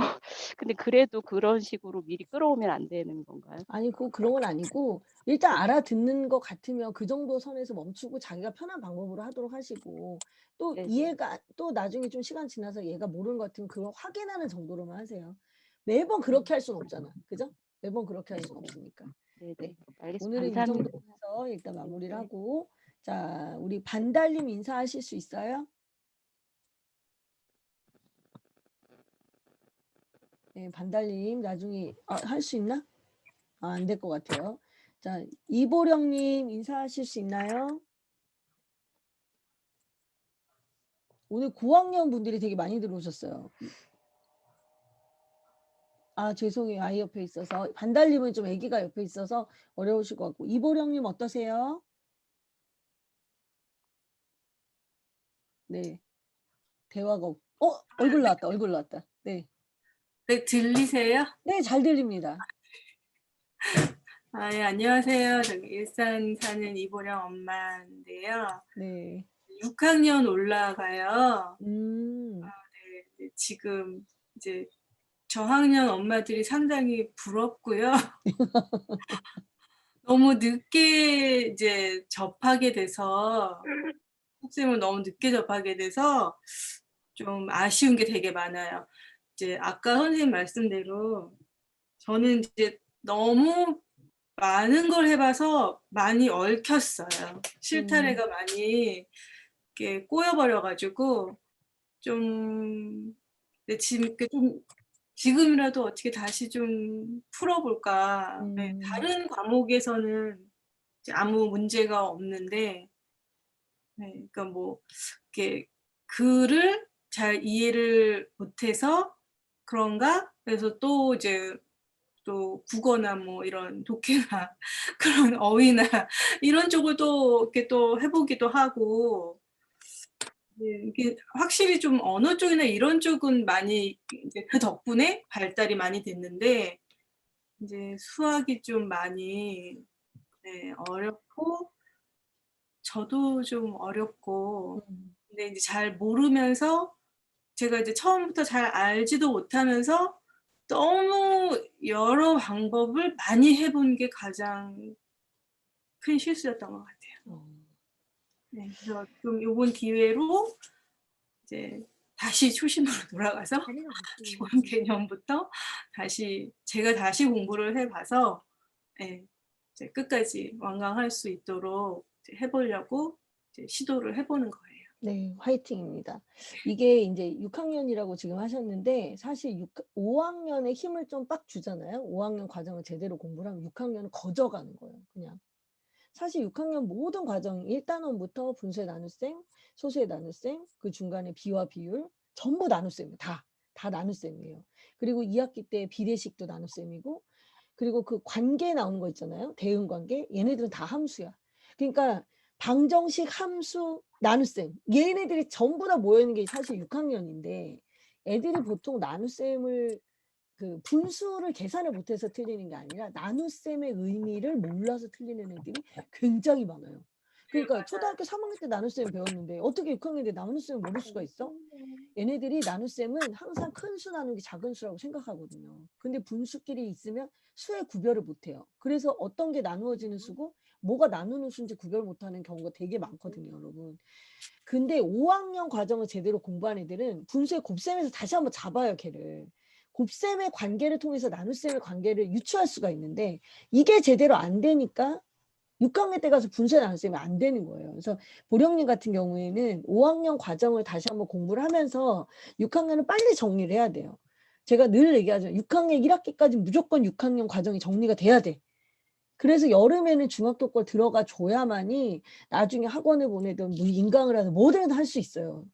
근데 그래도 그런 식으로 미리 끌어오면 안 되는 건가요? 아니, 그런 건 아니고 일단 알아듣는 것 같으면 그 정도 선에서 멈추고 자기가 편한 방법으로 하도록 하시고 또 이해가 또 나중에 좀 시간 지나서 얘가 모르는 것 같으면 그걸 확인하는 정도로만 하세요. 매번 그렇게 할 수는 없잖아. 그죠? 매번 그렇게 할 수는 없으니까. 네. 알겠습니다. 오늘은 이 감사합니다. 정도 해서 일단 마무리를 하고 자, 우리 반달님 인사하실 수 있어요? 네, 반달님 나중에 할 수 있나? 안 될 것 같아요. 자, 이보령님 인사하실 수 있나요? 오늘 고학년 분들이 되게 많이 들어오셨어요. 죄송해요. 아이 옆에 있어서. 반달님은 좀 아기가 옆에 있어서 어려우실 것 같고. 이보령님 어떠세요? 네. 대화가 얼굴 나왔다. 얼굴 나왔다. 네. 네, 들리세요? 네, 잘 들립니다. 아, 예, 안녕하세요. 저기 일산 사는 이보령 엄마인데요. 네. 6학년 올라가요. 음. 네, 지금 이제 저학년 엄마들이 상당히 부럽고요. 너무 늦게 이제 접하게 돼서 학생을 너무 늦게 접하게 돼서 좀 아쉬운 게 되게 많아요. 이제 아까 선생님 말씀대로 저는 이제 너무 많은 걸 해봐서 많이 얽혔어요. 실타래가 많이 이렇게 꼬여버려가지고 좀 지금이라도 어떻게 다시 좀 풀어볼까. 네, 다른 과목에서는 이제 아무 문제가 없는데, 네, 그러니까 뭐 이렇게 글을 잘 이해를 못해서 그런가? 그래서 또 이제 또 국어나 뭐 이런 독해나 그런 어휘나 이런 쪽을 또 이렇게 또 해보기도 하고, 네, 이게 확실히 좀 언어 쪽이나 이런 쪽은 많이 이제 그 덕분에 발달이 많이 됐는데 이제 수학이 좀 많이 네, 어렵고 저도 좀 어렵고 근데 이제 잘 모르면서 제가 이제 처음부터 잘 알지도 못하면서 너무 여러 방법을 많이 해본 게 가장 큰 실수였던 것 같아요. 네, 그래서 좀 이번 기회로 이제 다시 초심으로 돌아가서 기본 개념부터 제가 다시 공부를 해봐서 네, 이제 끝까지 완강할 수 있도록 이제 해보려고 이제 시도를 해보는 거예요. 네, 화이팅입니다. 이게 이제 6학년이라고 지금 하셨는데 사실 5학년에 힘을 좀 빡 주잖아요. 5학년 과정을 제대로 공부를 하면 6학년은 거저가는 거예요. 그냥. 사실 6학년 모든 과정이 1단원부터 분수의 나눗셈, 소수의 나눗셈, 그 중간에 비와 비율 전부 나눗셈이에요. 다 나눗셈이에요. 그리고 2학기 때 비례식도 나눗셈이고 그리고 그 관계 나오는 거 있잖아요. 대응 관계. 얘네들은 다 함수야. 그러니까 방정식, 함수, 나눗셈. 얘네들이 전부 다 모여있는 게 사실 6학년인데 애들이 보통 나눗셈을 그 분수를 계산을 못해서 틀리는 게 아니라 나눗셈의 의미를 몰라서 틀리는 애들이 굉장히 많아요. 그러니까 초등학교 3학년 때 나눗셈 배웠는데 어떻게 6학년 때 나눗셈을 모를 수가 있어? 얘네들이 나눗셈은 항상 큰 수 나누기 작은 수라고 생각하거든요. 근데 분수끼리 있으면 수의 구별을 못해요. 그래서 어떤 게 나누어지는 수고 뭐가 나누는 수인지 구별 못하는 경우가 되게 많거든요, 여러분. 근데 5학년 과정을 제대로 공부한 애들은 분수의 곱셈에서 다시 한번 잡아요, 걔를. 곱셈의 관계를 통해서 나눗셈의 관계를 유추할 수가 있는데 이게 제대로 안 되니까 6학년 때 가서 분수의 나눗셈이 안 되는 거예요. 그래서 보령님 같은 경우에는 5학년 과정을 다시 한번 공부를 하면서 6학년은 빨리 정리를 해야 돼요. 제가 늘 얘기하죠. 6학년 1학기까지 무조건 6학년 과정이 정리가 돼야 돼. 그래서 여름에는 중학교 걸 들어가 줘야만이 나중에 학원을 보내든 뭐 인강을 하든 뭐든 할 수 있어요.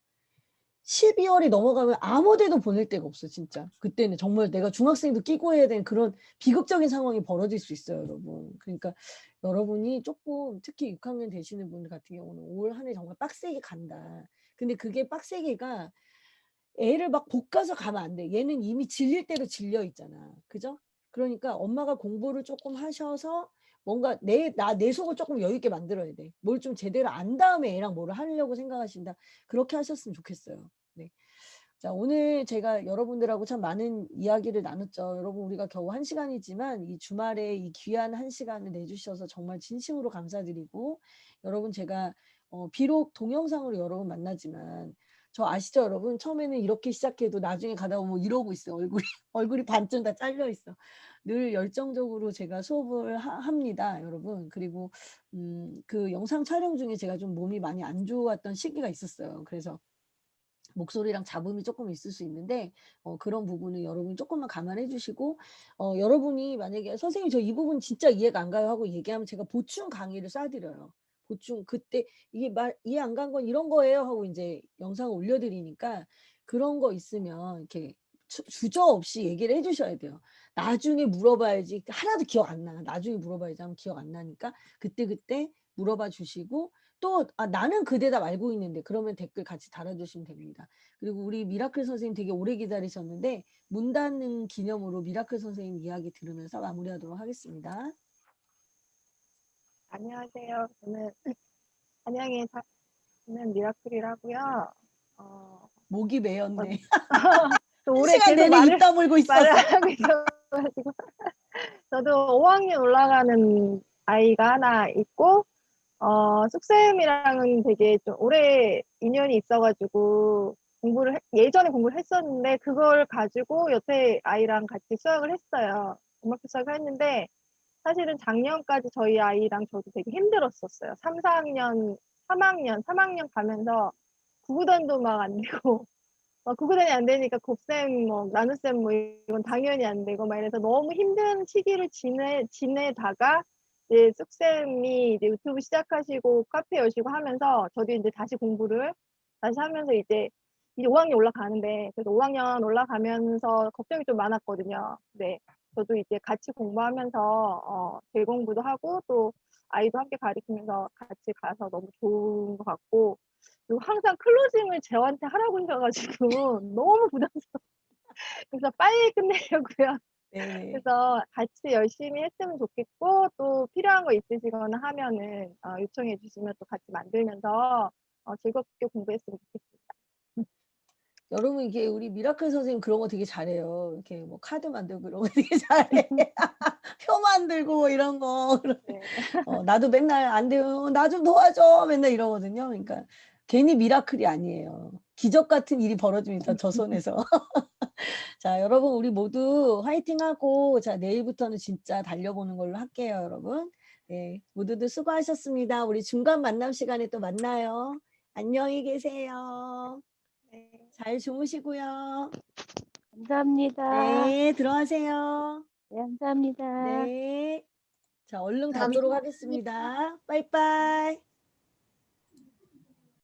12월이 넘어가면 아무 데도 보낼 데가 없어 진짜. 그때는 정말 내가 중학생도 끼고 해야 되는 그런 비극적인 상황이 벌어질 수 있어요, 여러분. 그러니까 여러분이 조금 특히 6학년 되시는 분들 같은 경우는 올 한 해 정말 빡세게 간다. 근데 그게 빡세게가 애를 막 볶아서 가면 안 돼. 얘는 이미 질릴 대로 질려 있잖아. 그죠? 그러니까 엄마가 공부를 조금 하셔서 뭔가 내 속을 조금 여유 있게 만들어야 돼. 뭘 좀 제대로 안 다음에 애랑 뭐를 하려고 생각하신다. 그렇게 하셨으면 좋겠어요. 네. 자, 오늘 제가 여러분들하고 참 많은 이야기를 나눴죠. 여러분 우리가 겨우 1시간이지만 이 주말에 이 귀한 1시간을 내주셔서 정말 진심으로 감사드리고 여러분 제가 비록 동영상으로 여러분 만나지만 저 아시죠 여러분? 처음에는 이렇게 시작해도 나중에 가다 보면 이러고 있어요. 얼굴이 반쯤 다 잘려 있어. 늘 열정적으로 제가 수업을 합니다, 여러분. 그리고 그 영상 촬영 중에 제가 좀 몸이 많이 안 좋았던 시기가 있었어요. 그래서 목소리랑 잡음이 조금 있을 수 있는데 그런 부분은 여러분이 조금만 감안해 주시고 여러분이 만약에 선생님 저 이 부분 진짜 이해가 안 가요 하고 얘기하면 제가 보충 강의를 쏴드려요. 보충 그때 이게 이해 안 간 건 이런 거예요 하고 이제 영상을 올려드리니까 그런 거 있으면 이렇게 주저없이 얘기를 해주셔야 돼요. 나중에 물어봐야지 하나도 기억 안 나. 나중에 물어봐야지 하면 기억 안 나니까 그때 물어봐 주시고 또 나는 그 대답 알고 있는데 그러면 댓글 같이 달아주시면 됩니다. 그리고 우리 미라클 선생님 되게 오래 기다리셨는데 문 닫는 기념으로 미라클 선생님 이야기 들으면서 마무리하도록 하겠습니다. 안녕하세요. 안녕히 저는 미라클이라고요. 목이 메였네. 또 한 올해 시간 계속 내내 입 다물고 말을 있었어. 하고 있어가지고 저도 5학년 올라가는 아이가 하나 있고 쑥쌤이랑은 되게 좀 오래 인연이 있어가지고 예전에 공부를 했었는데 그걸 가지고 옆에 아이랑 같이 수학을 했어요. 음악표 수학을 했는데 사실은 작년까지 저희 아이랑 저도 되게 힘들었었어요. 3학년 가면서 구구단도 막 안 되고 구구단이 안 되니까 곱셈, 나눗셈 이건 당연히 안 되고 막 이래서 너무 힘든 시기를 지내다가 이제 쑥쌤이 이제 유튜브 시작하시고 카페 여시고 하면서 저도 이제 다시 공부를 다시 하면서 이제 5학년 올라가는데 그래서 5학년 올라가면서 걱정이 좀 많았거든요. 네. 저도 이제 같이 공부하면서 재공부도 하고 또 아이도 함께 가르치면서 같이 가서 너무 좋은 것 같고 그리고 항상 클로징을 저한테 하라고 하셔가지고 너무 부담스러워. 그래서 빨리 끝내려고요. 네. 그래서 같이 열심히 했으면 좋겠고 또 필요한 거 있으시거나 하면은 요청해 주시면 또 같이 만들면서 즐겁게 공부했으면 좋겠습니다. 여러분 이게 우리 미라클 선생님 그런 거 되게 잘해요. 이렇게 뭐 카드 만들고 이런 거 되게 잘해. 표 만들고 뭐 이런 거. 네. 나도 맨날 안 돼요. 나 좀 도와줘. 맨날 이러거든요. 그러니까 괜히 미라클이 아니에요. 기적 같은 일이 벌어집니다. 저 손에서. 자, 여러분 우리 모두 화이팅하고 자, 내일부터는 진짜 달려보는 걸로 할게요, 여러분. 네, 모두들 수고하셨습니다. 우리 중간 만남 시간에 또 만나요. 안녕히 계세요. 네. 잘 주무시고요. 감사합니다. 네, 들어가세요. 네, 감사합니다. 네. 자, 얼른 가도록 하겠습니다. 빠이빠이.